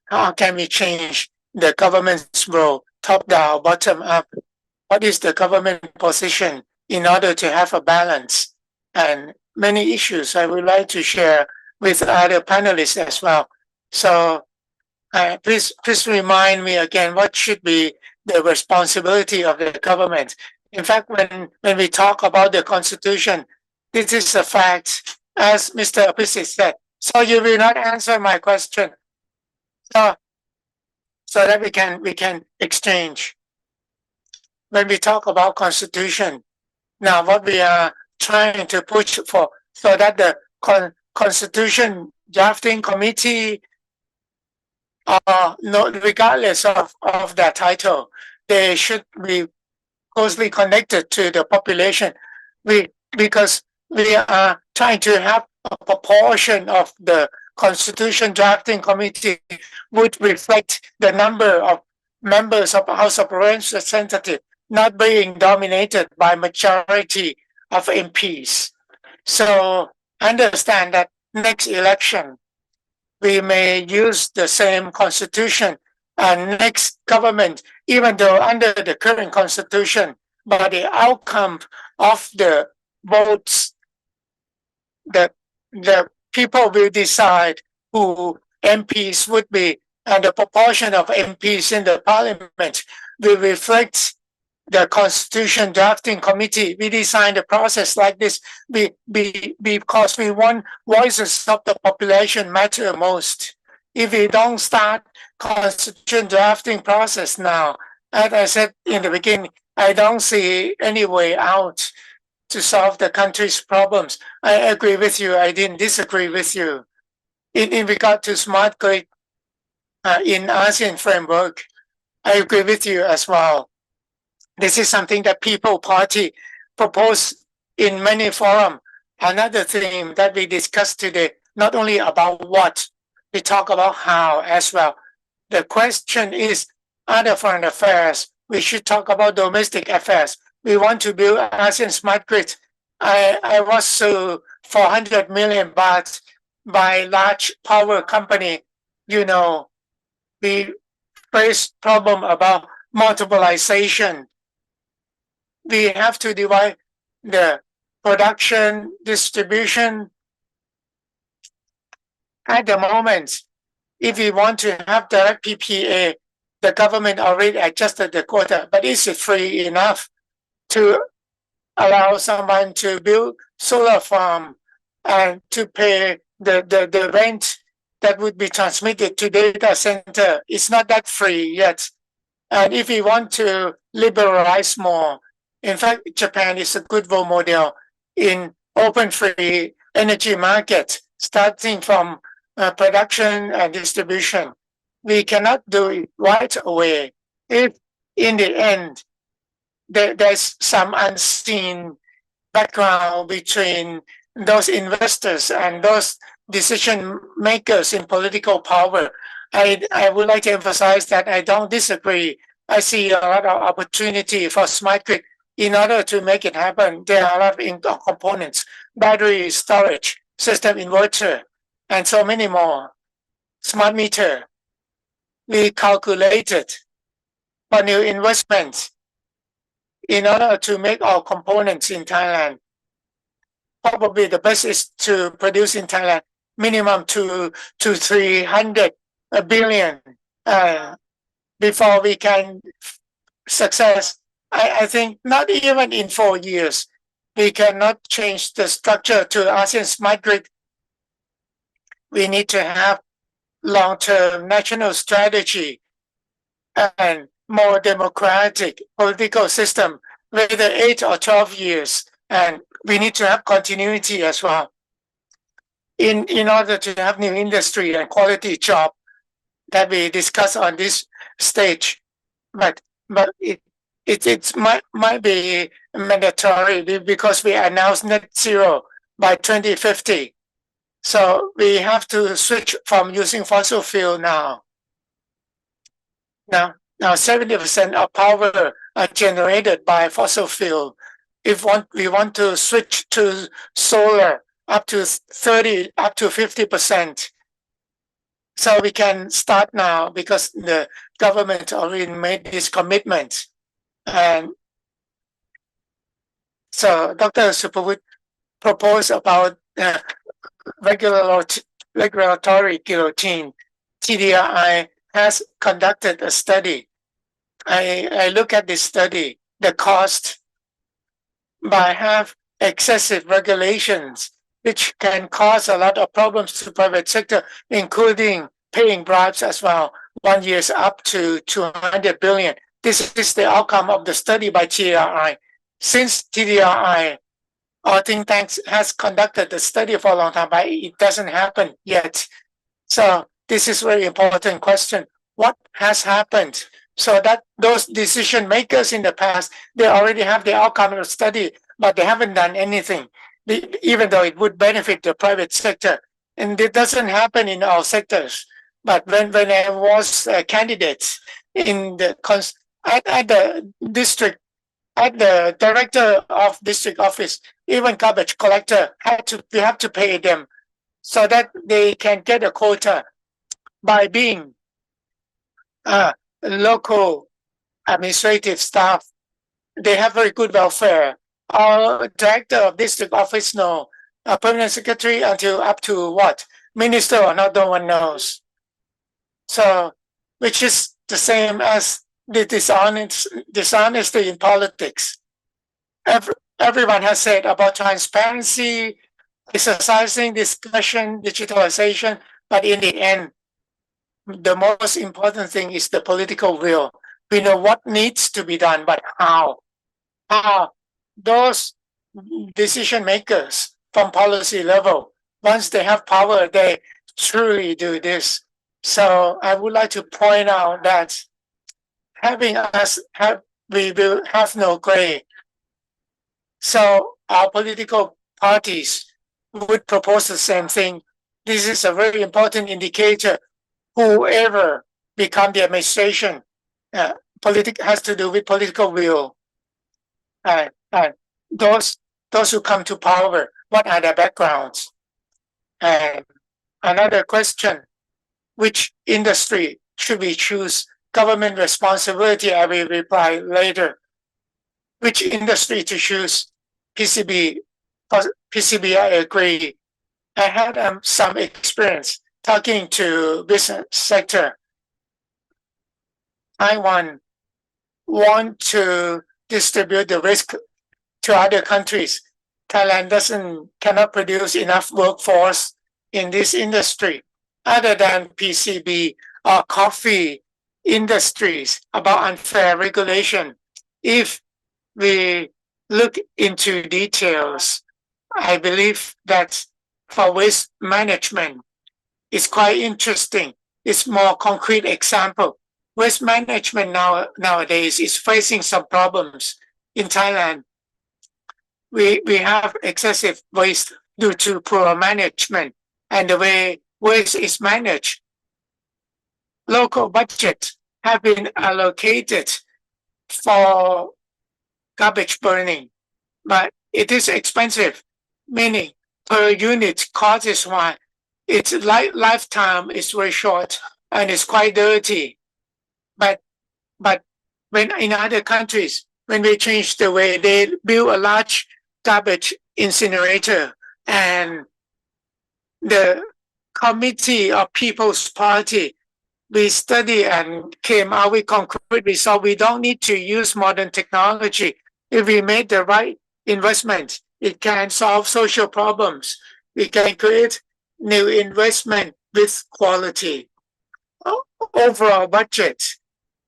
[SPEAKER 2] How can we change the government's role, top down, bottom up? What is the government position in order to have a balance? And many issues I would like to share with other panelists as well. So please remind me again, what should be the responsibility of the government? In fact, when we talk about the constitution, this is a fact, as Mr. Apisit said. So you will not answer my question. So that we can exchange. When we talk about constitution, now what we are trying to push for, so that the constitution drafting committee, regardless of their title, they should be closely connected to the population. Because we are trying to have a proportion of the constitution drafting committee would reflect the number of members of the House of Representatives, not being dominated by majority of MPs. So understand that next election, we may use the same constitution and next government, even though under the current constitution, but the outcome of the votes, the people will decide who MPs would be, and the proportion of MPs in the parliament will reflect the constitution drafting committee. We design the process like this because we want voices of the population matter most. If we don't start constitution drafting process now, as I said in the beginning, I don't see any way out to solve the country's problems. I agree with you. I didn't disagree with you. In regard to smart grid in ASEAN framework, I agree with you as well. This is something that People Party proposed in many forums. Another thing that we discussed today, not only about what, we talk about how as well. The question is, other foreign affairs we should talk about domestic affairs. We want to build ASEAN smart grid. I was sued for 100 million baht by large power company. You know, we face problem about multiplication. We have to divide the production, distribution. At the moment, if we want to have direct PPA, the government already adjusted the quota, but is it free enough to allow someone to build solar farm and to pay the rent that would be transmitted to data center? It's not that free yet. And if we want to liberalize more, in fact, Japan is a good role model in open free energy market, starting from production and distribution. We cannot do it right away if in the end there's some unseen background between those investors and those decision makers in political power. I would like to emphasize that I don't disagree. I see a lot of opportunity for smart grid. In order to make it happen, there are a lot of components, battery storage, system inverter, and so many more. Smart meter. We calculated for new investments in order to make our components in Thailand. Probably the best is to produce in Thailand minimum to 300 billion before we can success. I think not even in 4 years, we cannot change the structure to ASEAN smart grid. We need to have long-term national strategy and more democratic political system, whether 8 or 12 years. And we need to have continuity as well in order to have new industry and quality job that we discuss on this stage. But it might be mandatory because we announced net zero by 2050. So we have to switch from using fossil fuel now. Now 70% of power are generated by fossil fuel. If we want to switch to solar up to 50%. So we can start now because the government already made this commitment. And so Dr. Supawut proposed about regulatory guillotine. TDRI has conducted a study. I look at this study, the cost by have excessive regulations, which can cause a lot of problems to private sector, including paying bribes as well. 1 year's up to 200 billion. This is the outcome of the study by TDRI. Since TDRI or think tanks has conducted the study for a long time, but it doesn't happen yet. So this is very important question. What has happened? So that those decision makers in the past, they already have the outcome of the study, but they haven't done anything, even though it would benefit the private sector. And it doesn't happen in all sectors. But when I was a candidate in the at the district, at the director of district office, even garbage collector we have to pay them so that they can get a quota by being local administrative staff. They have very good welfare. Our director of district office permanent secretary until up to what? Minister or not, no one knows. So, which is the same as the dishonesty in politics. Everyone has said about transparency, exercising discussion, digitalization, but in the end, the most important thing is the political will. We know what needs to be done, but how? How those decision makers from policy level, once they have power, they truly do this. So I would like to point out that we will have no gray. So our political parties would propose the same thing. This is a very important indicator. Whoever become the administration, has to do with political will. And those who come to power, what are their backgrounds? And another question, which industry should we choose? Government responsibility, I will reply later. Which industry to choose? PCB, I agree. I had some experience talking to business sector. Taiwan want to distribute the risk to other countries. Thailand cannot produce enough workforce in this industry other than PCB or coffee industries about unfair regulation. If we look into details, I believe that for waste management, it's quite interesting. It's more concrete example. Waste management nowadays is facing some problems in Thailand. We have excessive waste due to poor management and the way waste is managed. Local budget have been allocated for garbage burning, but it is expensive, meaning per unit cost is why its lifetime is very short and it's quite dirty. But when in other countries, when we change the way they build a large garbage incinerator and the committee of People's Party, we study and came out with concrete result. We don't need to use modern technology. If we make the right investment, it can solve social problems. We can create new investment with quality. Overall budget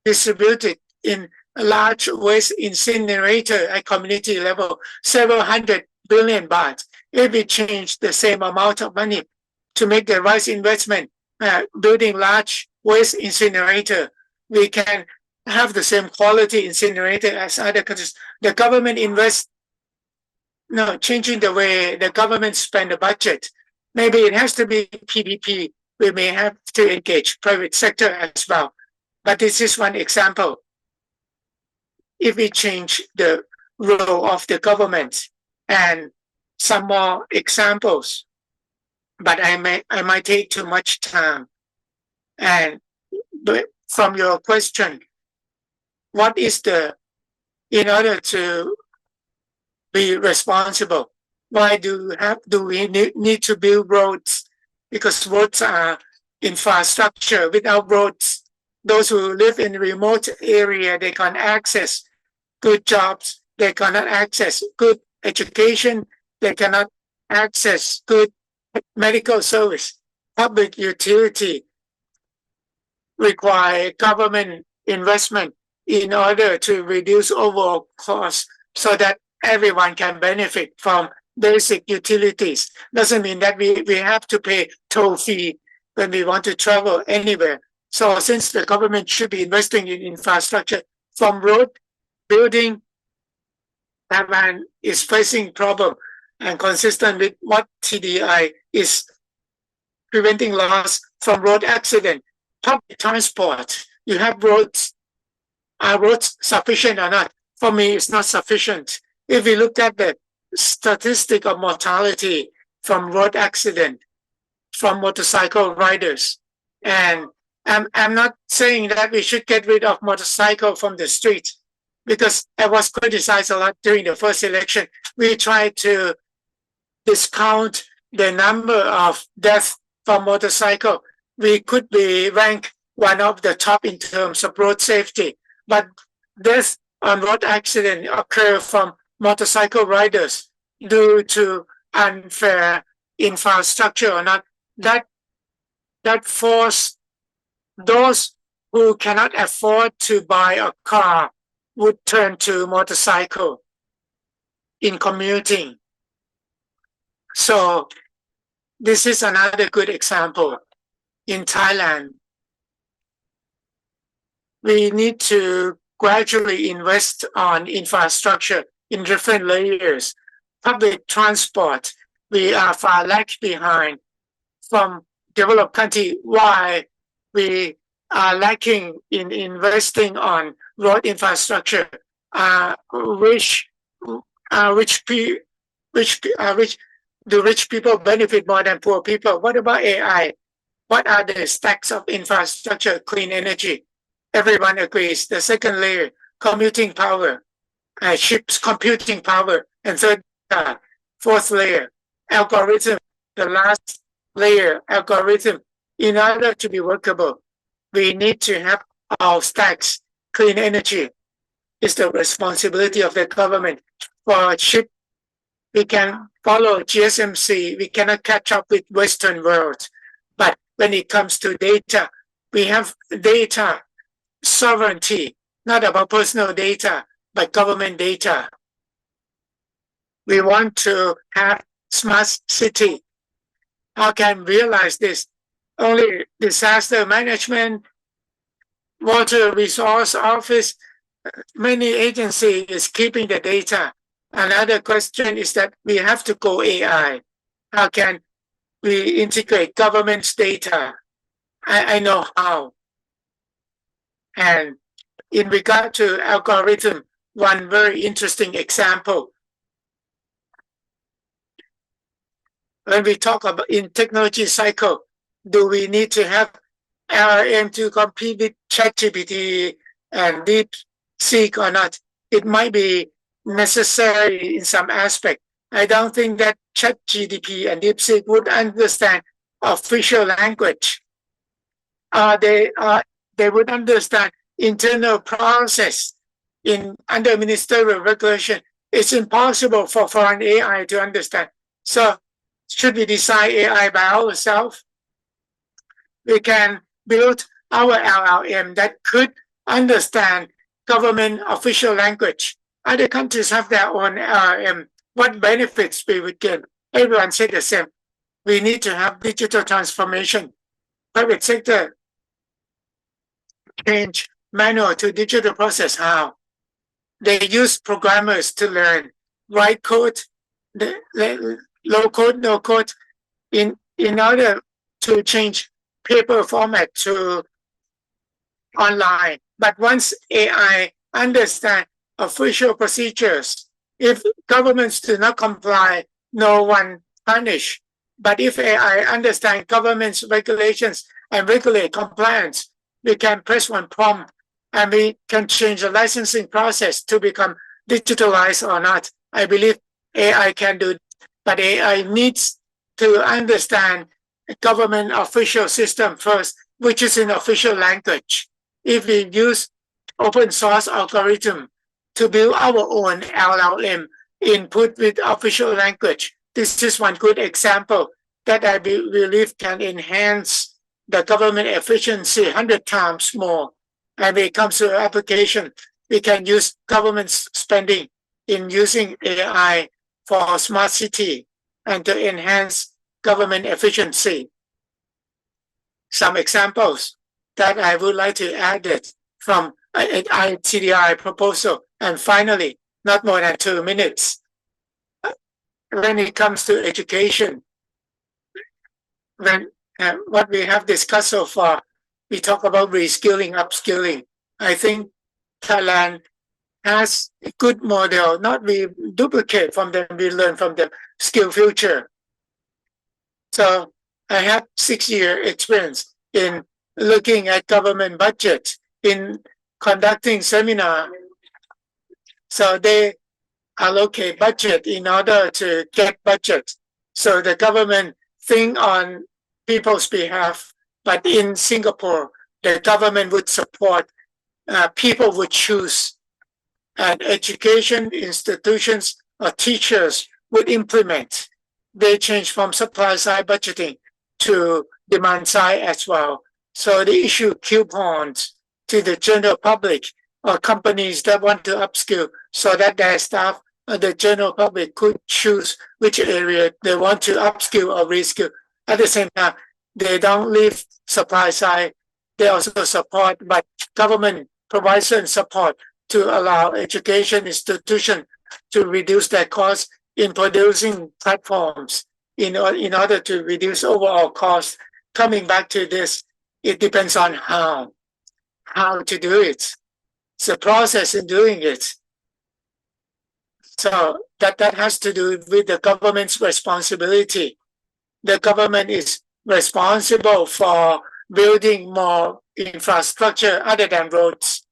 [SPEAKER 2] distributed in a large waste incinerator at community level, several hundred billion baht. If we change the same amount of money to make the right investment, building large waste incinerator, we can have the same quality incinerator as other countries. The government changing the way the government spend the budget. Maybe it has to be PPP. We may have to engage private sector as well. But this is one example. If we change the role of the government and some more examples, but I might take too much time. And from your question, what is in order to be responsible, why do we need to build roads? Because roads are infrastructure. Without roads, those who live in remote area, they can't access good jobs, they cannot access good education, they cannot access good medical service. Public utility require government investment in order to reduce overall costs so that everyone can benefit from basic utilities. Doesn't mean that we have to pay toll fee when we want to travel anywhere. So since the government should be investing in infrastructure from road building, Taiwan is facing problem and consistent with what TDI is preventing loss from road accident. Public transport, you have roads. Are roads sufficient or not? For me, it's not sufficient. If we look at the statistic of mortality from road accident, from motorcycle riders, and I'm not saying that we should get rid of motorcycle from the street, because I was criticized a lot during the first election. We tried to discount the number of deaths from motorcycle. We could be ranked one of the top in terms of road safety, but deaths on road accident occur from motorcycle riders due to unfair infrastructure or not. That force those who cannot afford to buy a car would turn to motorcycle in commuting. So this is another good example. In Thailand, we need to gradually invest on infrastructure in different layers. Public transport, we are far lag behind from developed country. Why we are lacking in investing on road infrastructure. Which do rich people benefit more than poor people? What about AI? What are the stacks of infrastructure? Clean energy. Everyone agrees. The second layer, commuting power, chips computing power, and third, fourth layer, algorithm. The last layer, algorithm. In order to be workable, we need to have all stacks. Clean energy is the responsibility of the government. For chip, we can follow GSMC. We cannot catch up with Western world. But when it comes to data, we have data sovereignty, not about personal data, but government data. We want to have smart city. How can we realize this? Only disaster management, water resource office, many agencies is keeping the data. Another question is that we have to go AI. How can we integrate government's data? I know how. And in regard to algorithm, one very interesting example. When we talk about in technology cycle, do we need to have LLM to compete with ChatGPT and DeepSeek or not? It might be necessary in some aspect. I don't think that ChatGPT and DeepSeek would understand official language. They would understand internal process in under ministerial regulation. It's impossible for foreign AI to understand. So should we design AI by ourselves? We can build our LLM that could understand government official language. Other countries have their own LLM. What benefits we would get? Everyone said the same. We need to have digital transformation. Private sector change manual to digital process. How? They use programmers to learn, write code, low code, no code, in order to change paper format to online. But once AI understand official procedures, if governments do not comply, no one punish. But if AI understand government's regulations and regulate compliance, we can press one prompt and we can change the licensing process to become digitalized or not. I believe AI can do, but AI needs to understand government official system first, which is in official language. If we use open source algorithm to build our own LLM input with official language, this is one good example that I believe can enhance the government efficiency 100 times more. And when it comes to application, we can use government spending in using AI for smart city and to enhance government efficiency. Some examples that I would like to add it from an ITDI proposal. And finally, not more than 2 minutes. When it comes to education, what we have discussed so far, we talk about reskilling, upskilling. I think Thailand has a good model, not we duplicate from them, we learn from them, Skill Future. So I have 6-year experience in looking at government budget, in conducting seminar. So they allocate budget in order to get budget. So the government think on people's behalf, but in Singapore, the government would support, people would choose, and education institutions or teachers would implement. They change from supply side budgeting to demand side as well. So they issue coupons to the general public or companies that want to upskill so that their staff or the general public could choose which area they want to upskill or reskill. At the same time, they don't leave supply side. They also support, but government provides certain support to allow education institutions to reduce their costs in producing platforms in order to reduce overall costs. Coming back to this, it depends on how. how to do it, the process in doing it. So that has to do with the government's responsibility. The government is responsible for building more infrastructure other than roads.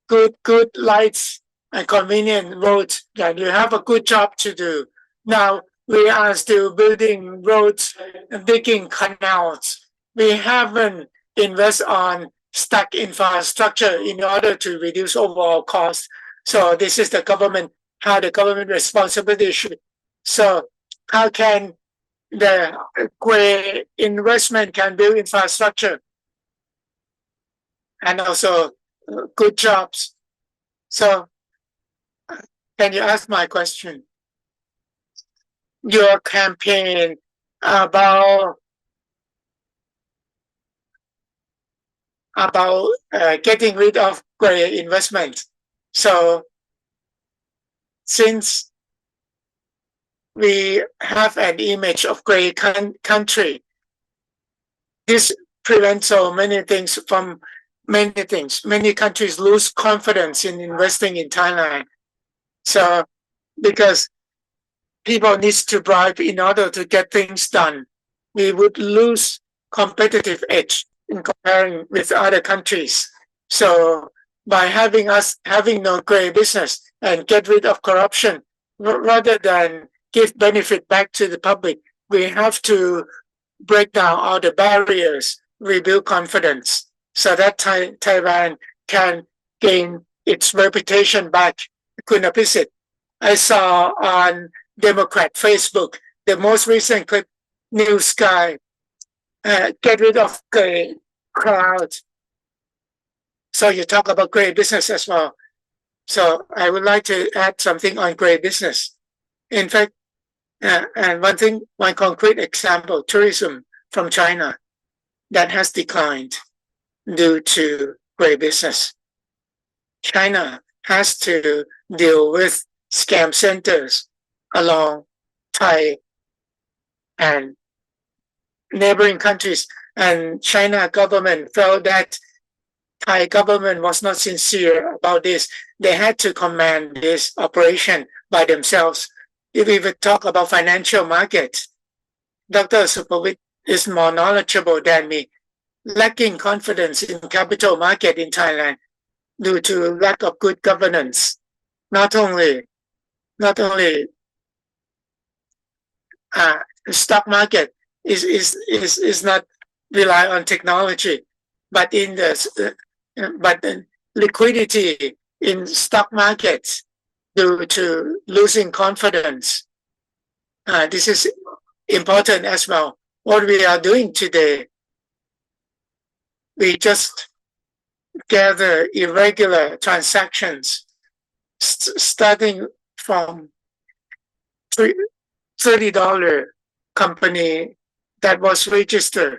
[SPEAKER 2] Good lights and convenient roads, then you have a good job to do. Now we are still building roads and digging canals. We haven't invested on stack infrastructure in order to reduce overall costs. So this is the government, how the government responsibility should. So how can the gray investment can build infrastructure and also good jobs. So can you ask my question? Your campaign about getting rid of gray investment. So since we have an image of gray country, this prevents so many things from many things. Many countries lose confidence in investing in Thailand. So because people need to bribe in order to get things done, we would lose competitive edge in comparing with other countries. So by having no gray business and get rid of corruption, rather than give benefit back to the public, we have to break down all the barriers, rebuild confidence, so that Taiwan can gain its reputation back. Kunapisit. I saw on Democrat Facebook, the most recent clip, New Sky, get rid of gray crowd. So you talk about gray business as well. So I would like to add something on gray business. In fact, and one concrete example, tourism from China that has declined due to gray business. China has to deal with scam centers along Thai and neighboring countries, and China government felt that Thai government was not sincere about this. They had to command this operation by themselves. If we would talk about financial markets, Dr. Supavit is more knowledgeable than me. Lacking confidence in capital market in Thailand due to lack of good governance. Not only stock market is not rely on technology, but in the liquidity in stock markets due to losing confidence. This is important as well. What we are doing today, we just gather irregular transactions starting from $30 company that was registered,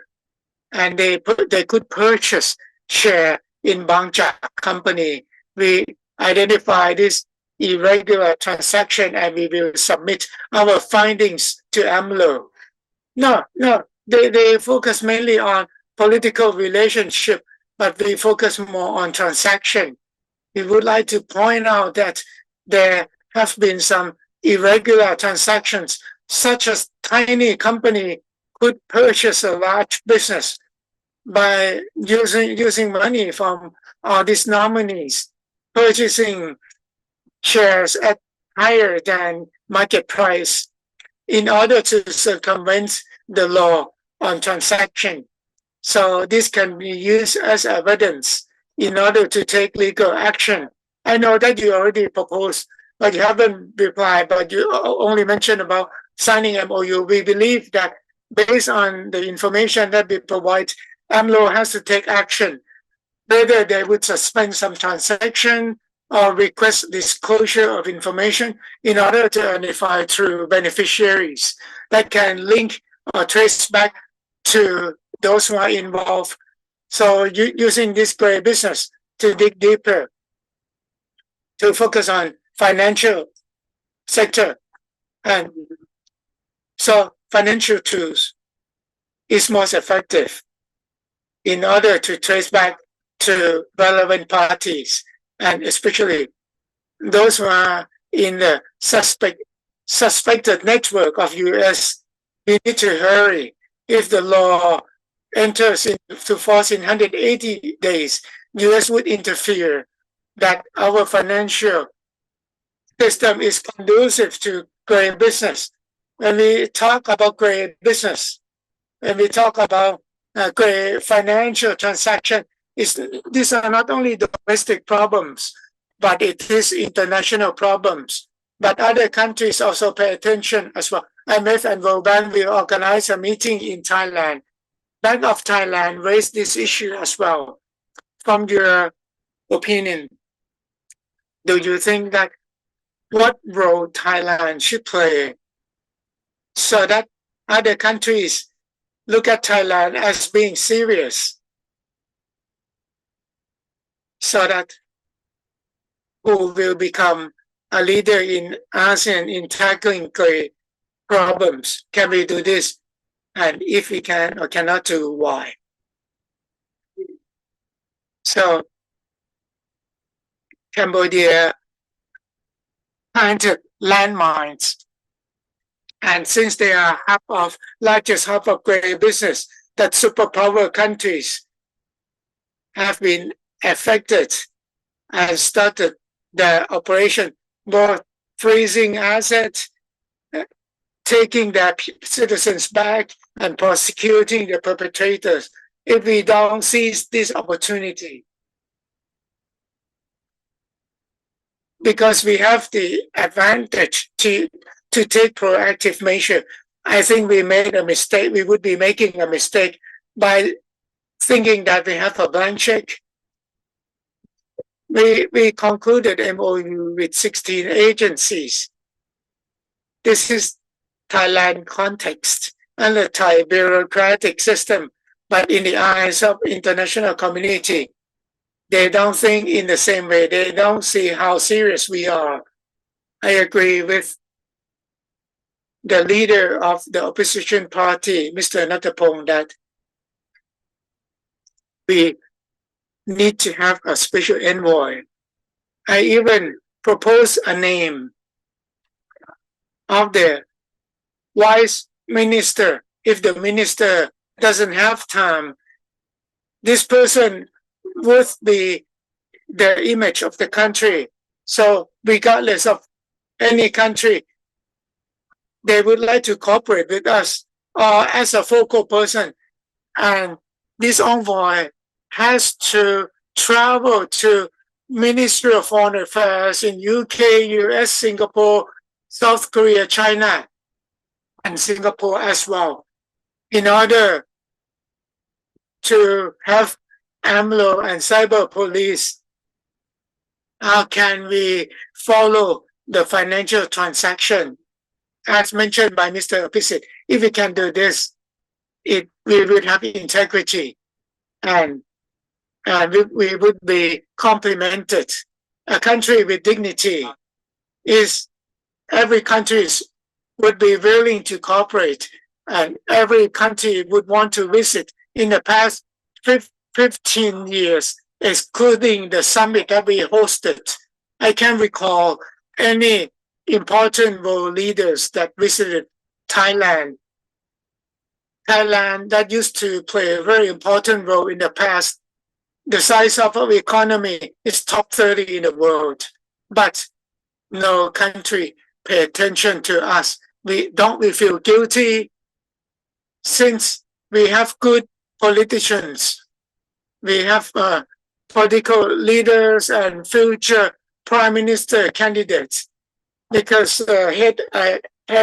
[SPEAKER 2] and they could purchase share in Bangja company. We identify this irregular transaction and we will submit our findings to AMLO. No, they focus mainly on political relationship, but we focus more on transaction. We would like to point out that there have been some irregular transactions, such as tiny company could purchase a large business by using money from all these nominees, purchasing shares at higher than market price in order to circumvent the law on transaction. So this can be used as evidence in order to take legal action. I know that you already proposed, but you haven't replied, but you only mentioned about signing MOU. We believe that based on the information that we provide, AMLO has to take action. Whether they would suspend some transaction or request disclosure of information in order to identify through beneficiaries that can link or trace back to those who are involved. So using this gray business to dig deeper, to focus on financial sector. And so financial tools is most effective in order to trace back to relevant parties, and especially those who are in the suspected network of US. We need to hurry. If the law enters into force in 180 days, US would interfere that our financial system is conducive to gray business. When we talk about gray business, when we talk about gray financial transaction, these are not only domestic problems, but it is international problems. But other countries also pay attention as well. IMF and World Bank will organize a meeting in Thailand. Bank of Thailand raised this issue as well. From your opinion, do you think that what role Thailand should play so that other countries look at Thailand as being serious, so that who will become a leader in ASEAN in tackling gray problems? Can we do this? And if we can or cannot do, why? So Cambodia planted landmines, and since they are largest hub of gray business, that superpower countries have been affected and started the operation, both freezing assets, taking their citizens back, and prosecuting the perpetrators. If we don't seize this opportunity, because we have the advantage to take proactive measure, I think we made a mistake. We would be making a mistake by thinking that we have a blank check. We concluded MOU with 16 agencies. This is Thailand context and the Thai bureaucratic system, but in the eyes of international community, they don't think in the same way. They don't see how serious we are. I agree with the leader of the opposition party, Mr. Nattapong, that we need to have a special envoy. I even propose a name of the vice minister. If the minister doesn't have time, this person would be the image of the country. So regardless of any country, they would like to cooperate with us as a focal person. And this envoy has to travel to Ministry of Foreign Affairs in UK, US, Singapore, South Korea, China, and Singapore as well, in order to have AMLO and cyber police. How can we follow the financial transaction? As mentioned by Mr. Apisit, if we can do this, we would have integrity, and we would be complemented. A country with dignity is every country would be willing to cooperate, and every country would want to visit. In the past 15 years, excluding the summit that we hosted, I can't recall any important world leaders that visited Thailand. Thailand, that used to play a very important role in the past. The size of our economy is top 30 in the world, but no country pay attention to us. We feel guilty since we have good politicians. We have political leaders and future prime minister candidates, because head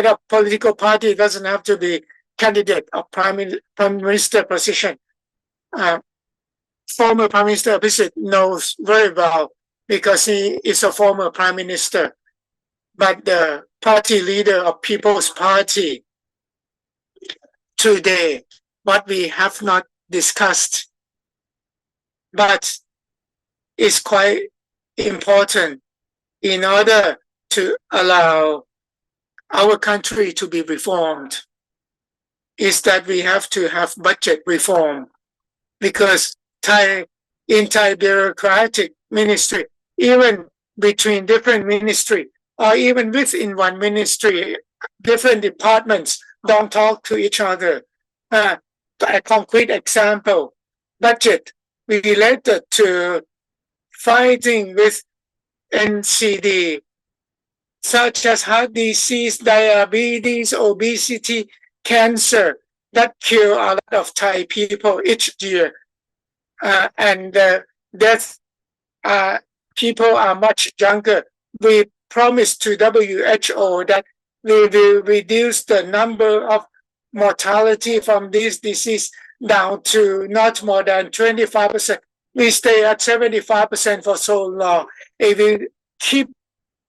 [SPEAKER 2] of political party doesn't have to be candidate of prime minister position. Former Prime Minister Apisit knows very well, because he is a former prime minister. But the party leader of People's Party today, what we have not discussed, but is quite important in order to allow our country to be reformed, is that we have to have budget reform, because Thai in Thai bureaucratic ministry, even between different ministry, or even within one ministry, different departments don't talk to each other. A concrete example, budget related to fighting with NCD, such as heart disease, diabetes, obesity, cancer, that kill a lot of Thai people each year. And death, people are much younger. We promised to WHO that we will reduce the number of mortality from this disease down to not more than 25%. We stay at 75% for so long. It will keep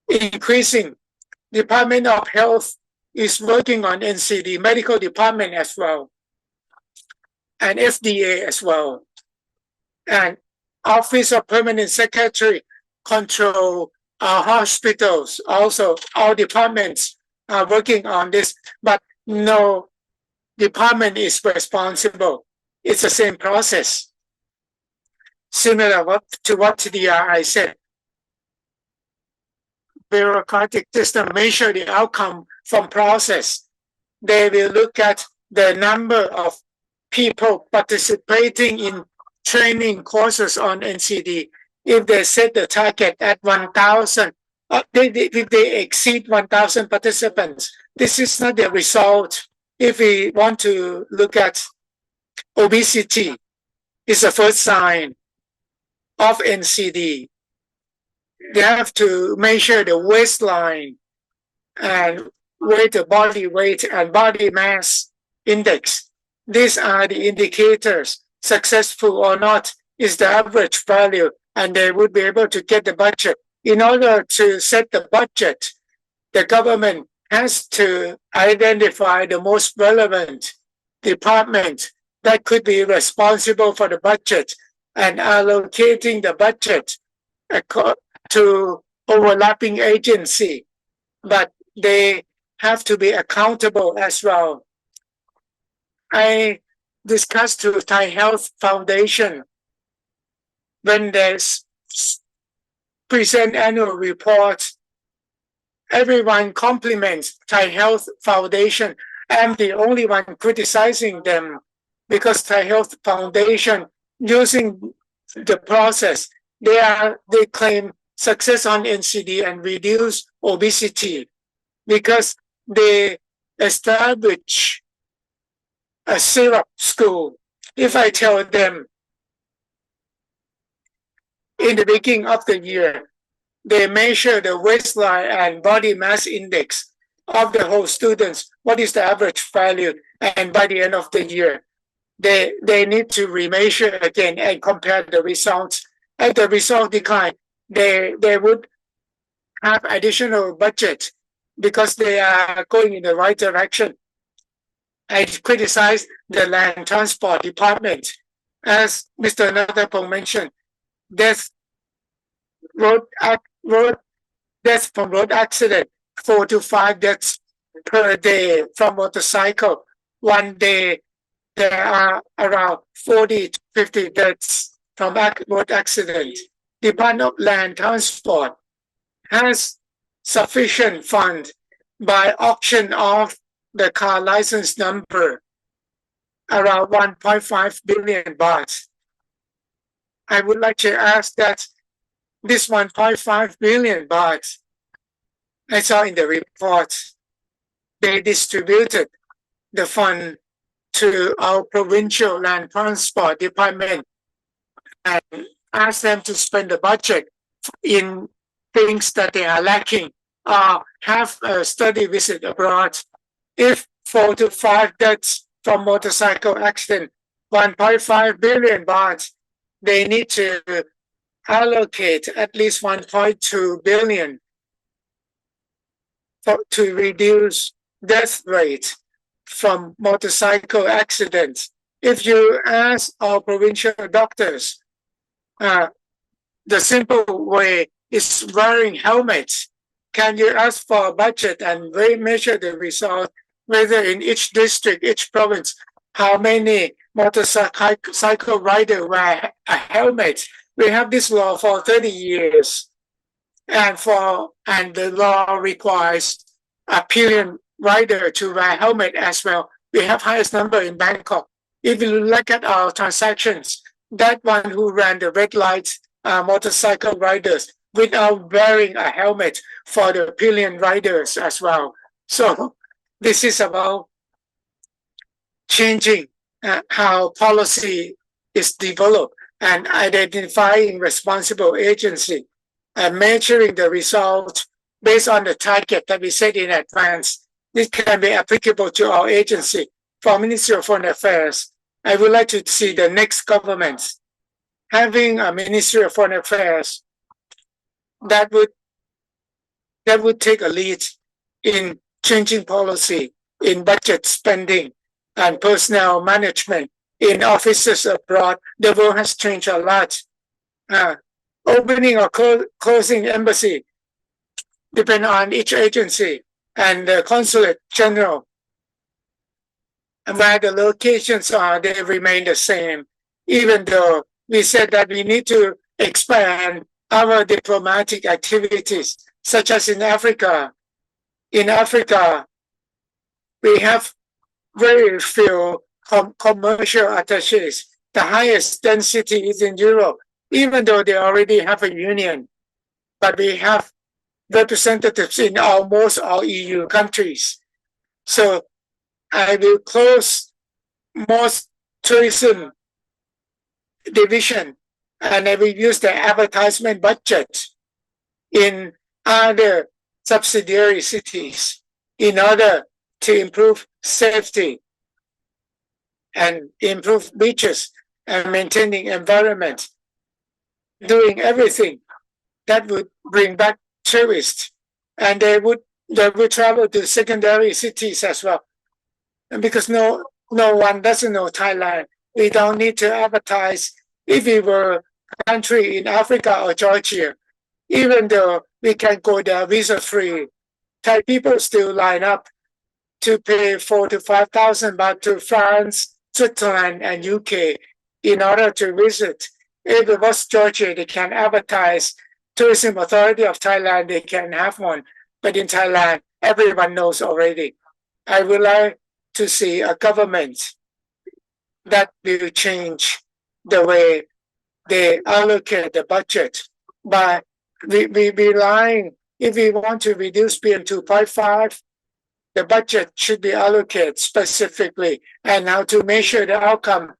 [SPEAKER 2] increasing. Department of Health is working on NCD, medical department as well, and FDA as well. And Office of Permanent Secretary control our hospitals. Also, all departments are working on this, but no department is responsible. It's the same process. Similar to what I said. Bureaucratic system measure the outcome from process. They will look at the number of people participating in training courses on NCD. If they set the target at 1,000, if they exceed 1,000 participants, this is not the result. If we want to look at obesity, it's the first sign of NCD. They have to measure the waistline and weight, the body weight and body mass index. These are the indicators. Successful or not is the average value, and they would be able to get the budget. In order to set the budget, the government has to identify the most relevant department that could be responsible for the budget and allocating the budget to overlapping agency, but they have to be accountable as well. I discussed to Thai Health Foundation when they present annual report. Everyone compliments Thai Health Foundation. I'm the only one criticizing them because Thai Health Foundation using the process, they claim success on NCD and reduce obesity because they establish a syrup school. If I tell them in the beginning of the year, they measure the waistline and body mass index of the whole students, what is the average value, and by the end of the year, they need to remeasure again and compare the results. If the result decline, they would have additional budget because they are going in the right direction. I criticize the land transport department. As Mr. Natapong mentioned, death from road accident, 4 to 5 deaths per day from motorcycle. One day, there are around 40 to 50 deaths from road accident. Department of Land Transport has sufficient fund by auction of the car license number, around 1.5 billion baht. I would like to ask that this 1.5 billion baht, I saw in the report, they distributed the fund to our provincial land transport department and asked them to spend the budget in things that they are lacking, have a study visit abroad. If 4 to 5 deaths from motorcycle accident, 1.5 billion baht, they need to allocate at least 1.2 billion to reduce death rate from motorcycle accidents. If you ask our provincial doctors, the simple way is wearing helmets. Can you ask for a budget and measure the result, whether in each district, each province, how many motorcycle rider wear a helmet. We have this law for 30 years, and the law requires a pillion rider to wear a helmet as well. We have highest number in Bangkok. If you look at our transactions, that one who ran the red lights motorcycle riders without wearing a helmet for the pillion riders as well. So this is about changing how policy is developed and identifying responsible agency and measuring the result based on the target that we set in advance. This can be applicable to our agency. For Ministry of Foreign Affairs, I would like to see the next government having a Ministry of Foreign Affairs that would take a lead in changing policy, in budget spending, and personnel management in offices abroad. The world has changed a lot. Opening or closing embassy depend on each agency and the consulate general. And where the locations are, they remain the same, even though we said that we need to expand our diplomatic activities, such as in Africa. In Africa, we have very few commercial attaches. The highest density is in Europe, even though they already have a union. But we have representatives in almost all EU countries. So I will close most tourism division and I will use the advertisement budget in other subsidiary cities in order to improve safety and improve beaches and maintaining environment, doing everything that would bring back tourists, and they would travel to secondary cities as well. And because no one doesn't know Thailand, we don't need to advertise. If we were a country in Africa or Georgia, even though we can go there visa free, Thai people still line up to pay 4,000 to 5,000 baht to France, Switzerland, and UK in order to visit. If it was Georgia, they can advertise. Tourism Authority of Thailand, they can have one. But in Thailand, everyone knows already. I would like to see a government that will change the way they allocate the budget by relying. If we want to reduce PM 2.5, the budget should be allocated specifically and how to measure the outcome.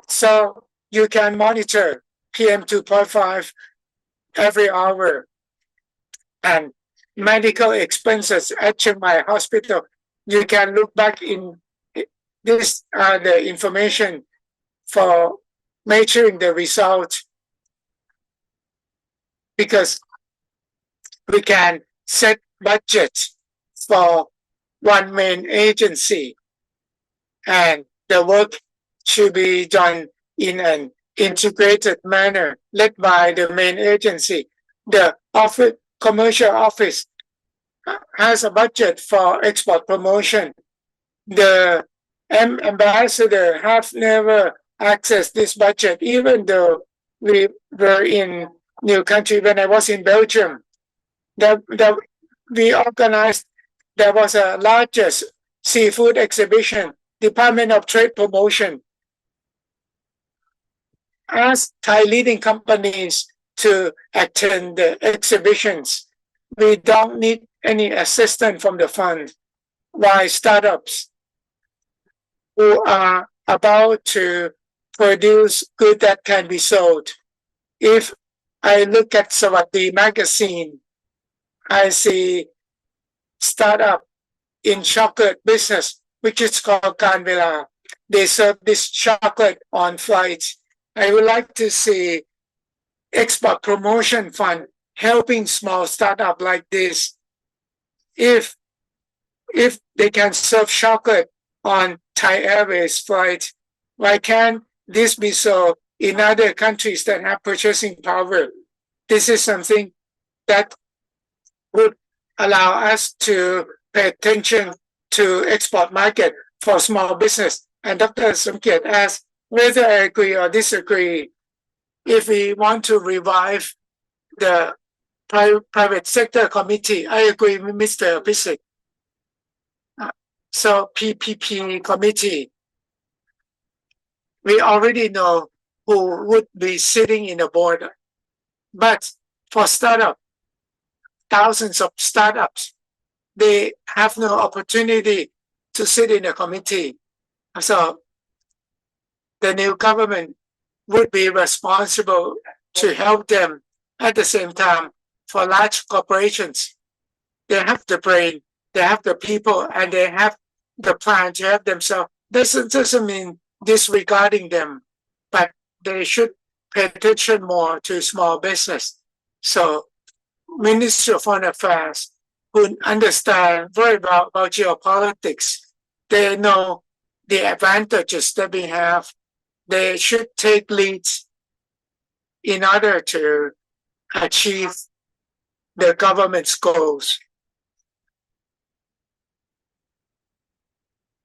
[SPEAKER 2] So you can monitor PM 2.5 every hour. And medical expenses at Chiang Mai Hospital, you can look back in this the information for measuring the result, because we can set budget for one main agency and the work should be done in an integrated manner led by the main agency. The commercial office has a budget for export promotion. The ambassador have never accessed this budget, even though we were in new country. When I was in Belgium, we organized, there was a largest seafood exhibition. Department of Trade Promotion asked Thai leading companies to attend the exhibitions. We don't need any assistance from the fund. Why startups who are about to produce goods that can be sold? If I look at Sawati magazine, I see startup in chocolate business, which is called Kanvela. They serve this chocolate on flights. I would like to see export promotion fund helping small startup like this. If they can serve chocolate on Thai Airways flight, why can't this be so in other countries that have purchasing power? This is something that would allow us to pay attention to export market for small business and Dr. Sumkiat asked whether I agree or disagree if we want to revive the private sector committee. I agree with Mr. Bisik. So PPP committee, we already know who would be sitting in the board. But for startup, thousands of startups, they have no opportunity to sit in a committee. So the new government would be responsible to help them. At the same time, for large corporations, they have the brain, they have the people, and they have the plan to help themselves. This doesn't mean disregarding them, but they should pay attention more to small business. So Ministry of Foreign Affairs who understand very well about geopolitics, they know the advantages that we have. They should take leads in order to achieve the government's goals.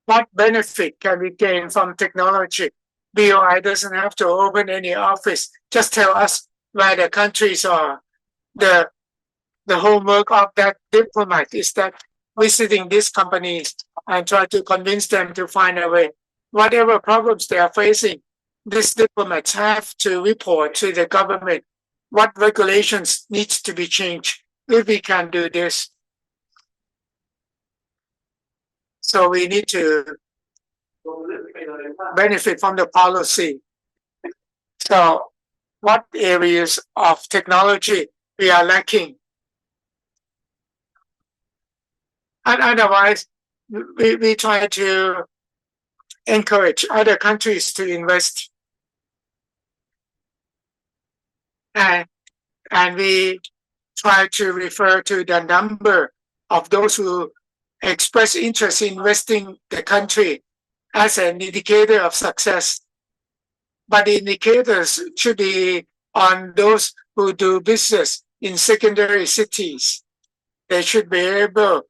[SPEAKER 2] What benefit can we gain from technology? BOI doesn't have to open any office. Just tell us where the countries are. The homework of that diplomat is that visiting these companies and try to convince them to find a way. Whatever problems they are facing, these diplomats have to report to the government what regulations needs to be changed if we can do this. So we need to benefit from the policy. So what areas of technology we are lacking? And otherwise, we try to encourage other countries to invest. And we try to refer to the number of those who express interest in investing the country as an indicator of success. But the indicators should be on those who do business in secondary cities. They should be able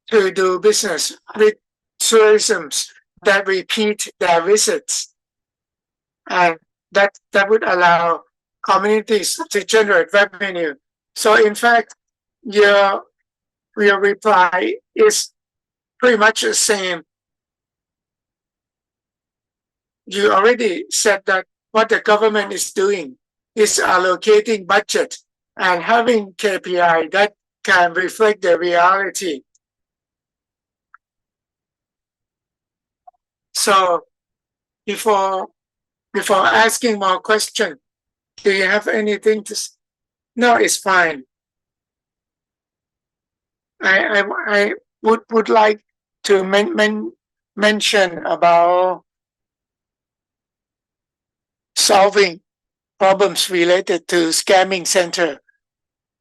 [SPEAKER 2] to do business with tourism that repeat their visits. And that would allow communities to generate revenue. So in fact, your reply is pretty much the same. You already said that what the government is doing is allocating budget and having KPI that can reflect the reality. So before asking more questions, do you have anything to say? No, it's fine. I would like to mention about solving problems related to scamming center,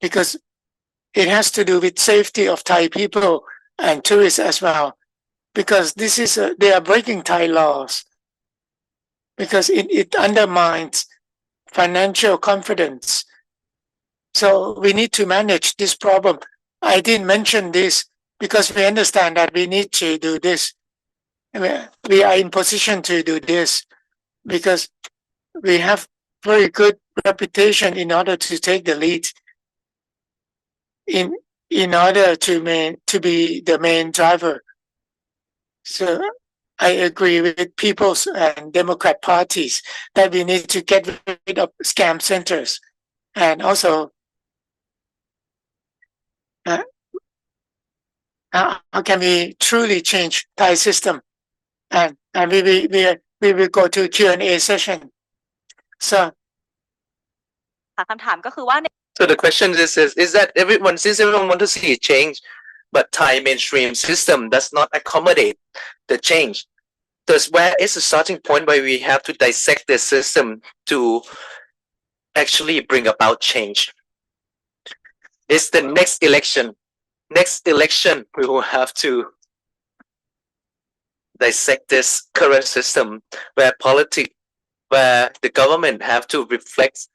[SPEAKER 2] because it has to do with safety of Thai people and tourists as well. Because this is they are breaking Thai laws, because it undermines financial confidence. So we need to manage this problem. I didn't mention this because we understand that we need to do this. We are in position to do this because we have very good reputation in order to take the lead in order to be the main driver. So I agree with People's and Democrat parties that we need to get rid of scam centers, and also how can we truly change Thai system, and we will go to Q&A session. So
[SPEAKER 3] คำถามก็คือว่า
[SPEAKER 1] So the question is that since everyone wants to see change, but Thai mainstream system does not accommodate the change. Thus, where is the starting point where we have to dissect the system to actually bring about change? It's the next election. Next election, we will have to dissect this current system where the government have to reflect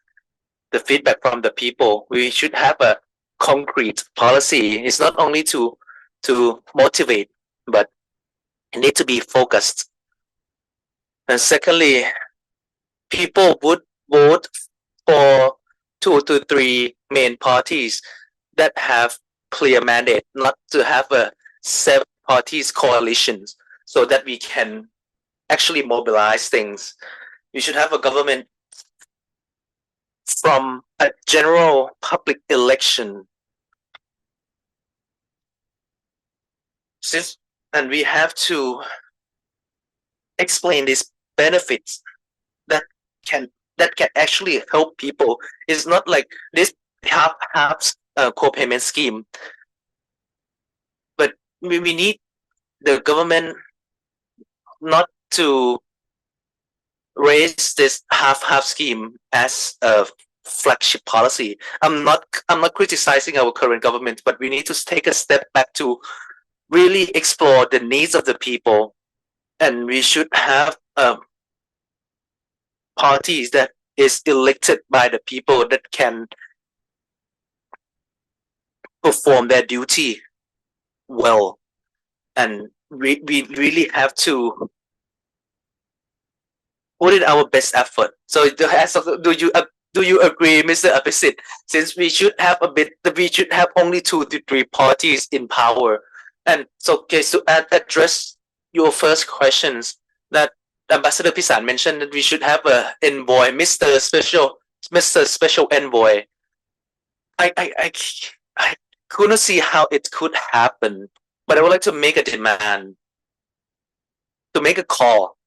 [SPEAKER 1] the feedback from the people. We should have a concrete policy. It's not only to motivate, but need to be focused. And secondly, people would vote for 2 to 3 main parties that have clear mandate, not to have a 7 parties coalitions, so that we can actually mobilize things. We should have a government from a general public election. And we have to explain these benefits that can actually help people. It's not like this half co-payment scheme, but we need the government not to raise this half scheme as a flagship policy. I'm not criticizing our current government, but we need to take a step back to really explore the needs of the people, and we should have parties that is elected by the people that can perform their duty well, and we really have to put in our best effort. So do you agree, Mr. Apisit? Since we should have only 2 to 3 parties in power, and so okay, so address your first questions, that Ambassador Pisan mentioned that we should have a envoy, Mr. Special Envoy. I couldn't see how it could happen, but I would like to make a demand, to make a call.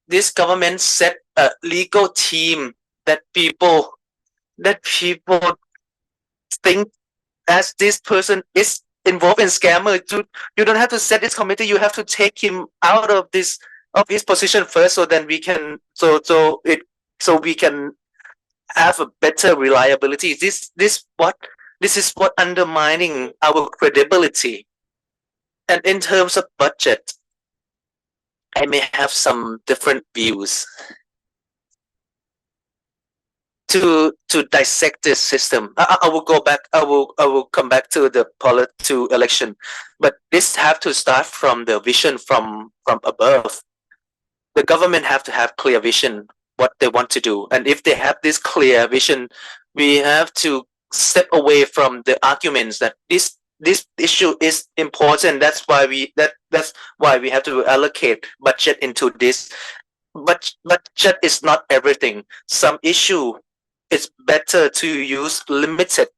[SPEAKER 1] This government set a legal team that people think as this person is involved in scammer. You don't have to set this committee. You have to take him out of his position first, so then we can we can have a better reliability. This is what undermining our credibility. And in terms of budget, I may have some different views to dissect this system. I will go back. I will come back to the to election, but this have to start from the vision from above. The government have to have clear vision what they want to do, and if they have this clear vision, we have to step away from the arguments that this issue is important. That's why we have to allocate budget into this. But budget is not everything. Some issue, it's better to use limited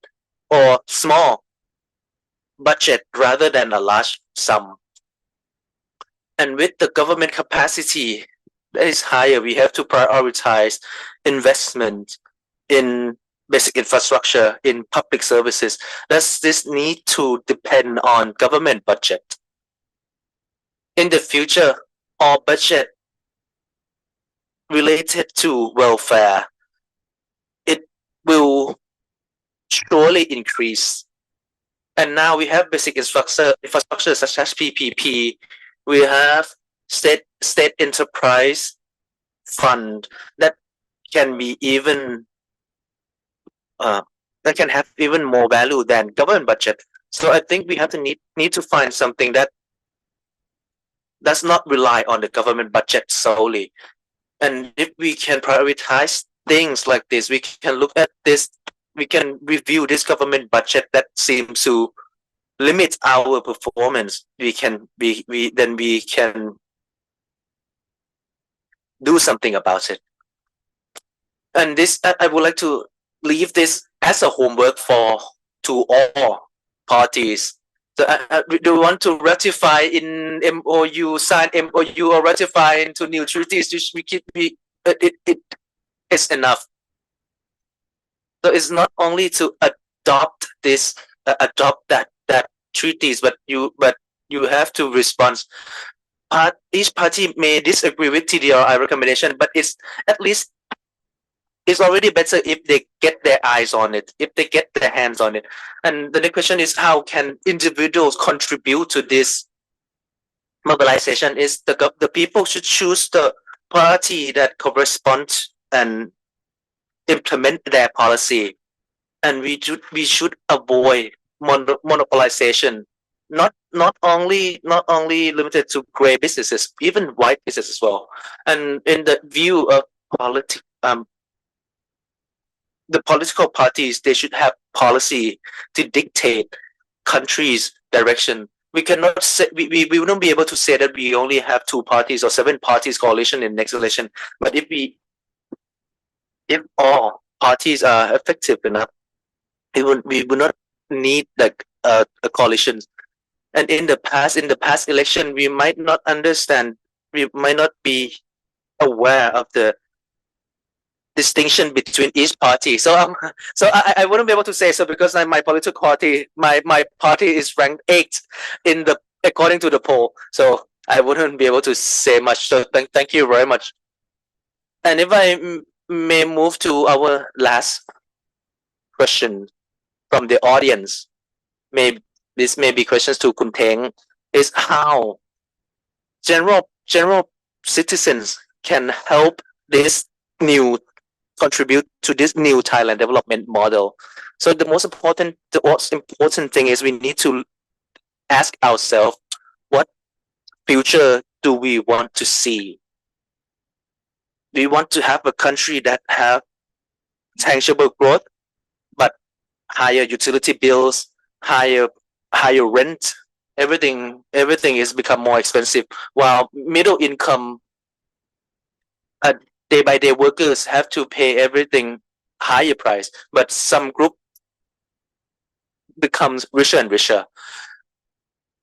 [SPEAKER 1] or small budget rather than a large sum. And with the government capacity that is higher, we have to prioritize investment in basic infrastructure, in public services. Does this need to depend on government budget? In the future, all budget related to welfare, it will surely increase. And now we have basic infrastructure such as PPP. We have state enterprise fund that can be even that can have even more value than government budget. So I think we have to need to find something that does not rely on the government budget solely. And if we can prioritize things like this, we can look at this, we can review this government budget that seems to limit our performance. We can do something about it. And this, I would like to leave this as a homework to all parties. So, do you want to ratify in MOU, sign MOU, or ratify into new treaties? It is enough. So it's not only to adopt that treaties, but you have to respond. Each party may disagree with TDRI recommendation, but it's at least it's already better if they get their eyes on it, if they get their hands on it. And the next question is, how can individuals contribute to this mobilization? Is the people should choose the party that corresponds and implement their policy, and we should avoid monopolization, not not only limited to gray businesses, even white business as well. And in the view of politics, the political parties, they should have policy to dictate countries' direction. We cannot say we wouldn't be able to say that we only have 2 parties or 7 parties coalition in next election. But if all parties are effective enough, we would not need like a coalition. And in the past election, we might not understand, we might not be aware of the distinction between each party. So I wouldn't be able to say so because my political party, my party is ranked 8th in the according to the poll. So I wouldn't be able to say much. So thank you very much. And if I may move to our last question from the audience, this may be questions to Kun Teng, is how general citizens can help this new contribute to this new Thailand development model. So the most important thing is we need to ask ourselves, what future do we want to see? We want to have a country that have tangible growth, but higher utility bills, higher rent, everything is become more expensive, while middle income day by day workers have to pay everything higher price, but some group becomes richer and richer.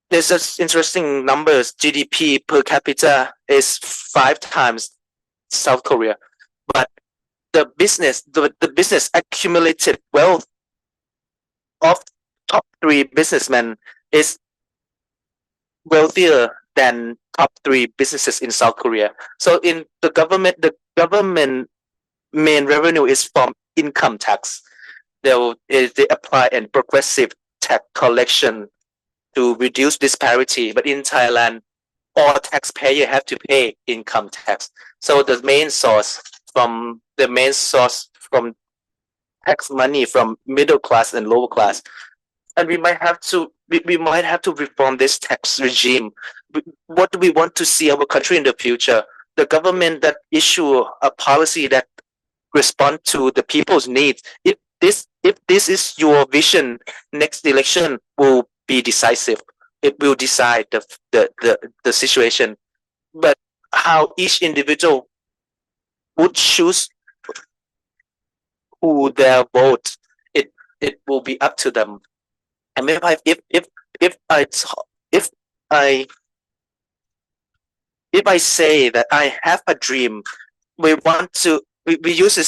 [SPEAKER 1] There's just interesting numbers. GDP per capita is 5 times South Korea, but the business accumulated wealth of top 3 businessmen is wealthier than top 3 businesses in South Korea. So in the government main revenue is from income tax. They apply a progressive tax collection to reduce disparity. But in Thailand, all taxpayers have to pay income tax. So the main source from tax money from middle class and lower class. And we might have to reform this tax regime. What do we want to see our country in the future? The government that issue a policy that respond to the people's needs. If this is your vision, next election will be decisive. It will decide the situation. But how each individual would choose who their vote, it will be up to them. And if I say that I have a dream, we use the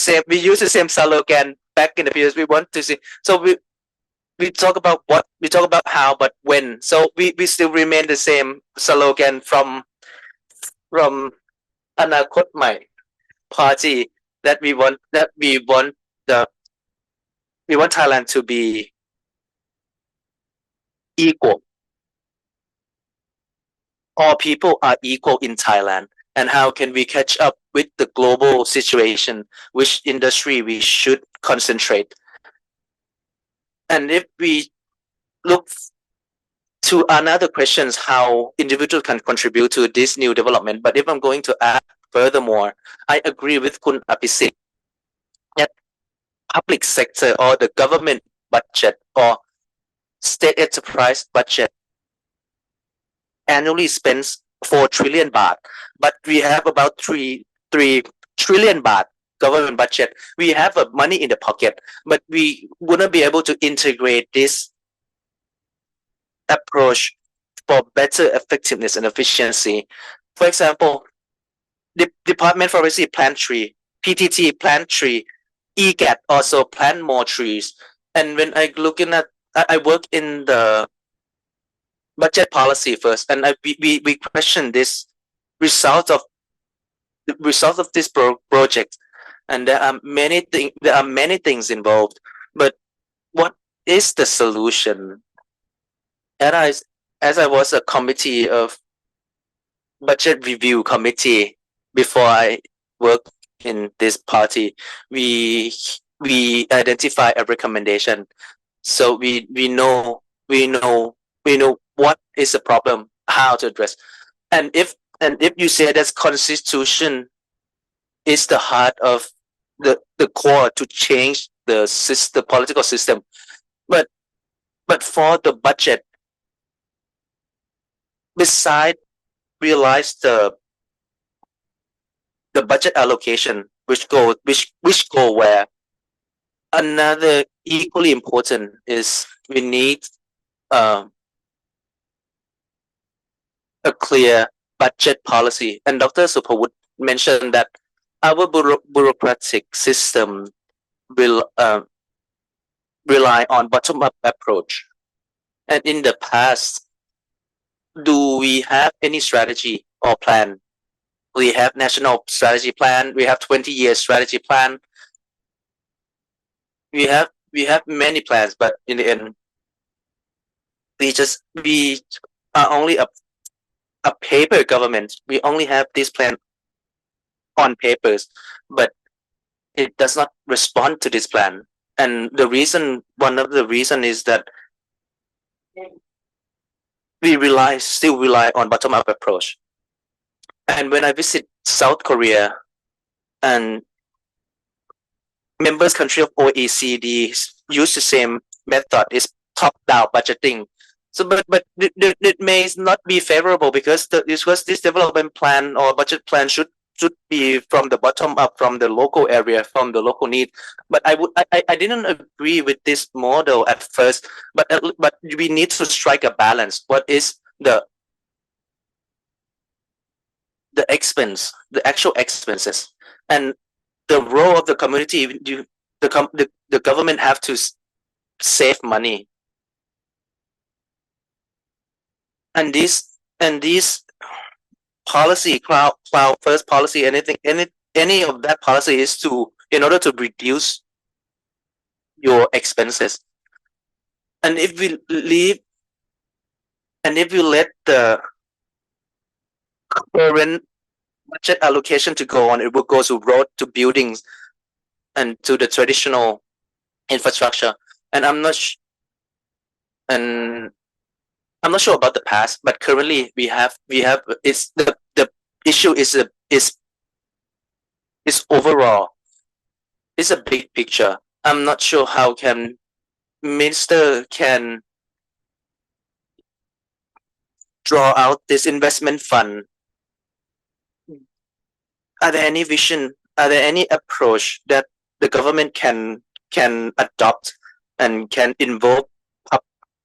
[SPEAKER 1] same slogan back in the previous. We want to see. So we talk about what, we talk about how, but when. So we still remain the same slogan from Anakot Mai party, that we want Thailand to be equal. All people are equal in Thailand. And how can we catch up with the global situation? Which industry we should concentrate? And if we look to another questions, how individuals can contribute to this new development. But if I'm going to add furthermore, I agree with Kun Apisit that public sector or the government budget or state enterprise budget annually spends 4 trillion baht, but we have about 3 trillion baht government budget. We have money in the pocket, but we wouldn't be able to integrate this approach for better effectiveness and efficiency. For example, the Department for Forestry plant tree, PTT plant tree, EGAT also plant more trees. And when I I work in the budget policy first, and we question this result of this project, and there are many things involved. But what is the solution? As I was a committee of budget review committee before I worked in this party, we identify a recommendation. So we know what is the problem, how to address. And if you say that constitution is the heart of the core to change the political system, but for the budget, beside realize the budget allocation which go where, another equally important is we need uh, a clear budget policy. And Dr. Supawut mentioned that our bureaucratic system will rely on bottom-up approach. And in the past, do we have any strategy or plan? We have national strategy plan. We have 20-year strategy plan. We have many plans, but in the end, we are only a paper government. We only have this plan on papers, but it does not respond to this plan. And one of the reason is that we still rely on bottom-up approach. And when I visit South Korea and members country of OECD use the same method, is top-down budgeting. So, but it may not be favorable because this development plan or budget plan should be from the bottom up, from the local area, from the local need. But I didn't agree with this model at first. But we need to strike a balance. What is the expense, the actual expenses, and the role of the community? The government have to save money. And these policy, cloud first policy, any of that policy is in order to reduce your expenses. And if we let the current budget allocation to go on, it will go to road, to buildings, and to the traditional infrastructure. And I'm not sure about the past, but currently we have it's the issue is overall. It's a big picture. I'm not sure how minister can draw out this investment fund. Are there any vision? Are there any approach that the government can adopt and can involve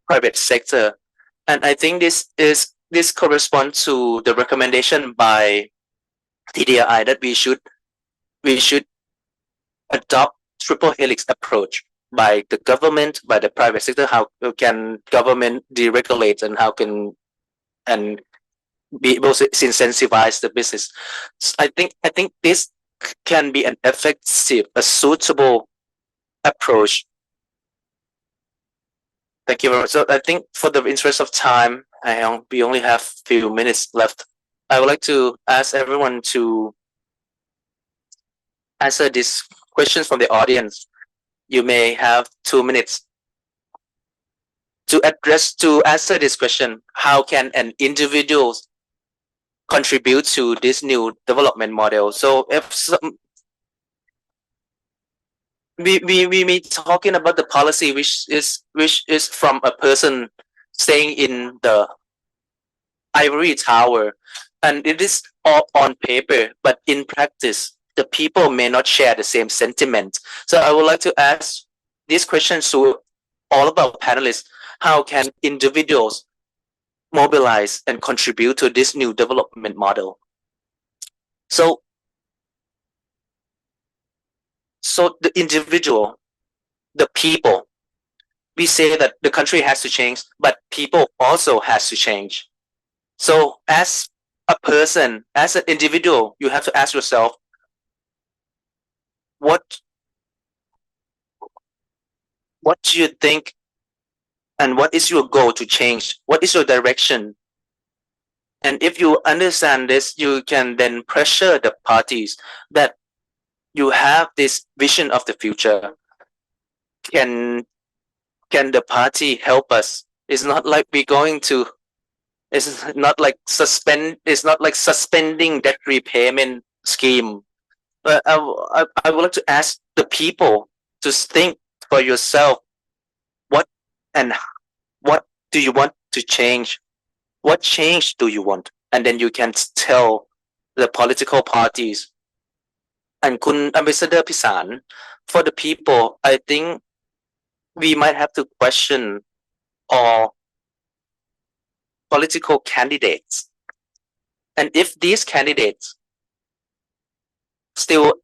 [SPEAKER 1] private sector? And I think this corresponds to the recommendation by TDI that we should adopt triple helix approach by the government, by the private sector. How can government deregulate, and how can and be able to incentivize the business? So I think this can be an effective, a suitable approach. Thank you very much. So I think for the interest of time, we only have few minutes left. I would like to ask everyone to answer these questions from the audience. You may have 2 minutes to answer this question. How can an individual contribute to this new development model? So if we talking about the policy which is from a person staying in the ivory tower, and it is all on paper, but in practice the people may not share the same sentiment. So I would like to ask these questions to all of our panelists. How can individuals mobilize and contribute to this new development model? So the individual, the people, we say that the country has to change, but people also has to change. So as a person, as an individual, you have to ask yourself, what do you think, and what is your goal to change? What is your direction? And if you understand this, you can then pressure the parties that you have this vision of the future. Can the party help us? It's not like we're going to It's not like it's not like suspending debt repayment scheme. But I would like to ask the people to think for yourself, what and what do you want to change? What change do you want? And then you can tell the political parties. And Kun Ambassador Pisan, for the people, I think we might have to question all political candidates. And if these candidates still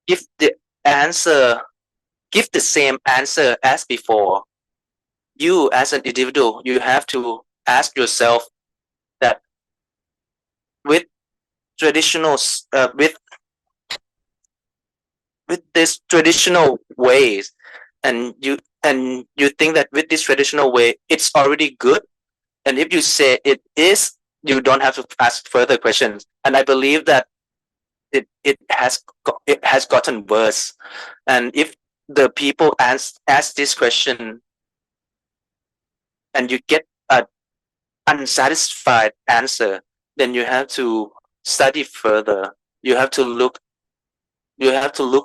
[SPEAKER 1] give the answer, give the same answer as before, you as an individual, you have to ask yourself that with traditional, with this traditional ways, and you think that with this traditional way it's already good, and if you say it is, you don't have to ask further questions. And I believe that it has gotten worse. And if the people ask this question and you get an unsatisfied answer, then you have to study further. You have to look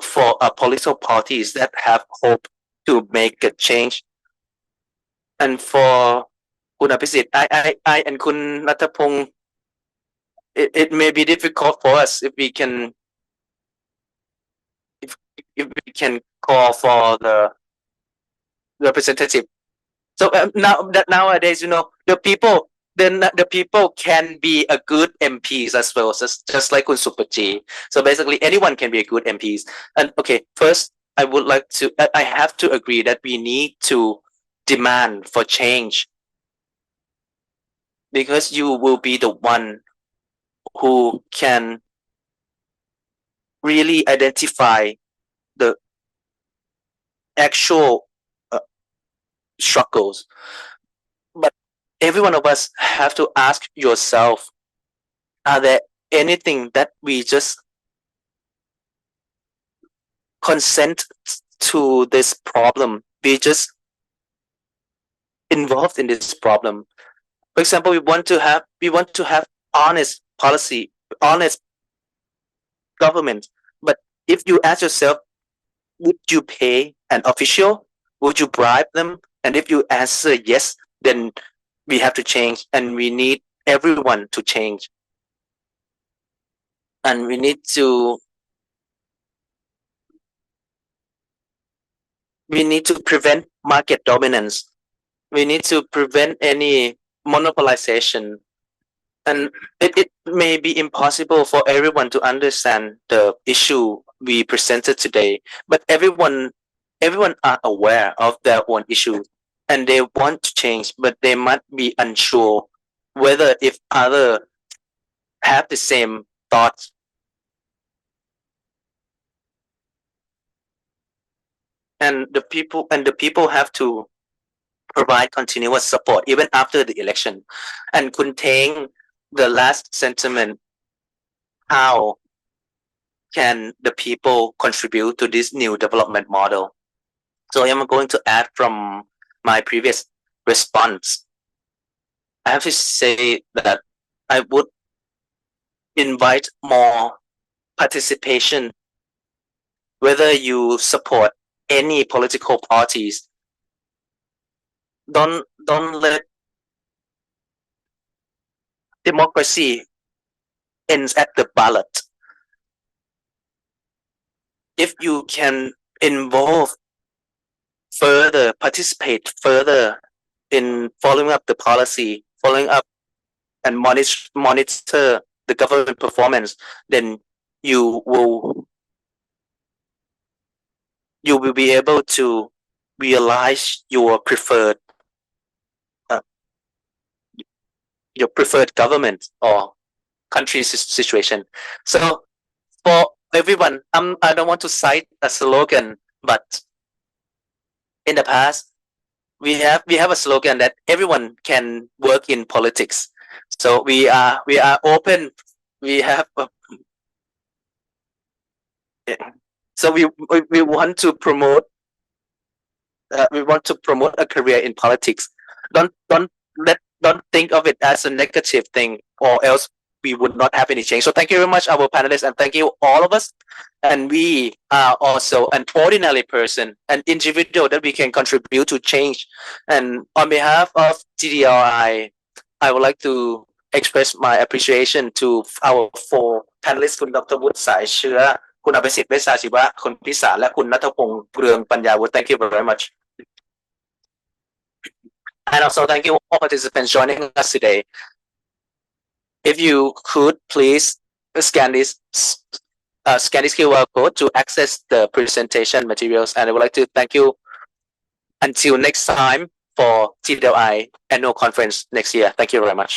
[SPEAKER 1] for political parties that have hope to make a change. And for Kun Apisit, I and Kun Natapong, it may be difficult for us if we can call for the representative. So now that nowadays, the people, the people can be a good MPs as well, just like Kun Supaji. So basically, anyone can be a good MPs. And okay, first, I have to agree that we need to demand for change, because you will be the one who can really identify the actual struggles. But every one of us have to ask yourself, are there anything that we just consent to this problem? We just involved in this problem. For example, we want to have honest policy, honest government. But if you ask yourself, would you pay an official? Would you bribe them? And if you answer yes, then we have to change, and we need everyone to change. And we need to prevent market dominance. We need to prevent any monopolization. And it may be impossible for everyone to understand the issue we presented today, but everyone are aware of their own issues, and they want to change, but they might be unsure whether if others have the same thoughts. And the people have to provide continuous support even after the election. And contain the last sentiment, how can the people contribute to this new development model? So I'm going to add from my previous response. I have to say that I would invite more participation, whether you support any political parties. Don't let democracy ends at the ballot. If you can involve further, participate further in following up the policy, following up and monitor the government performance, then you will be able to realize your preferred government or country's situation. So for everyone, I don't want to cite a slogan, but in the past we have a slogan that everyone can work in politics. So we are open. We have so we want to promote a career in politics. Don't let don't think of it as a negative thing, or else we would not have any change. So thank you very much, our panelists, and thank you all of us. And we are also an ordinary person, an individual that we can contribute to change. And on behalf of TDRI, I would like to express my appreciation to our 4 panelists คุณดร.วุฒิสายเชื้อคุณอภิสิทธิ์เวชชาชีวะคุณพิสารและคุณณัฐพงษ์เรืองปัญญาวุฒิ Thank you very much. And also thank you all participants joining us today. If you could please scan this QR code to access the presentation materials, and I would like to thank you until next time for TWI annual conference next year. Thank you very much.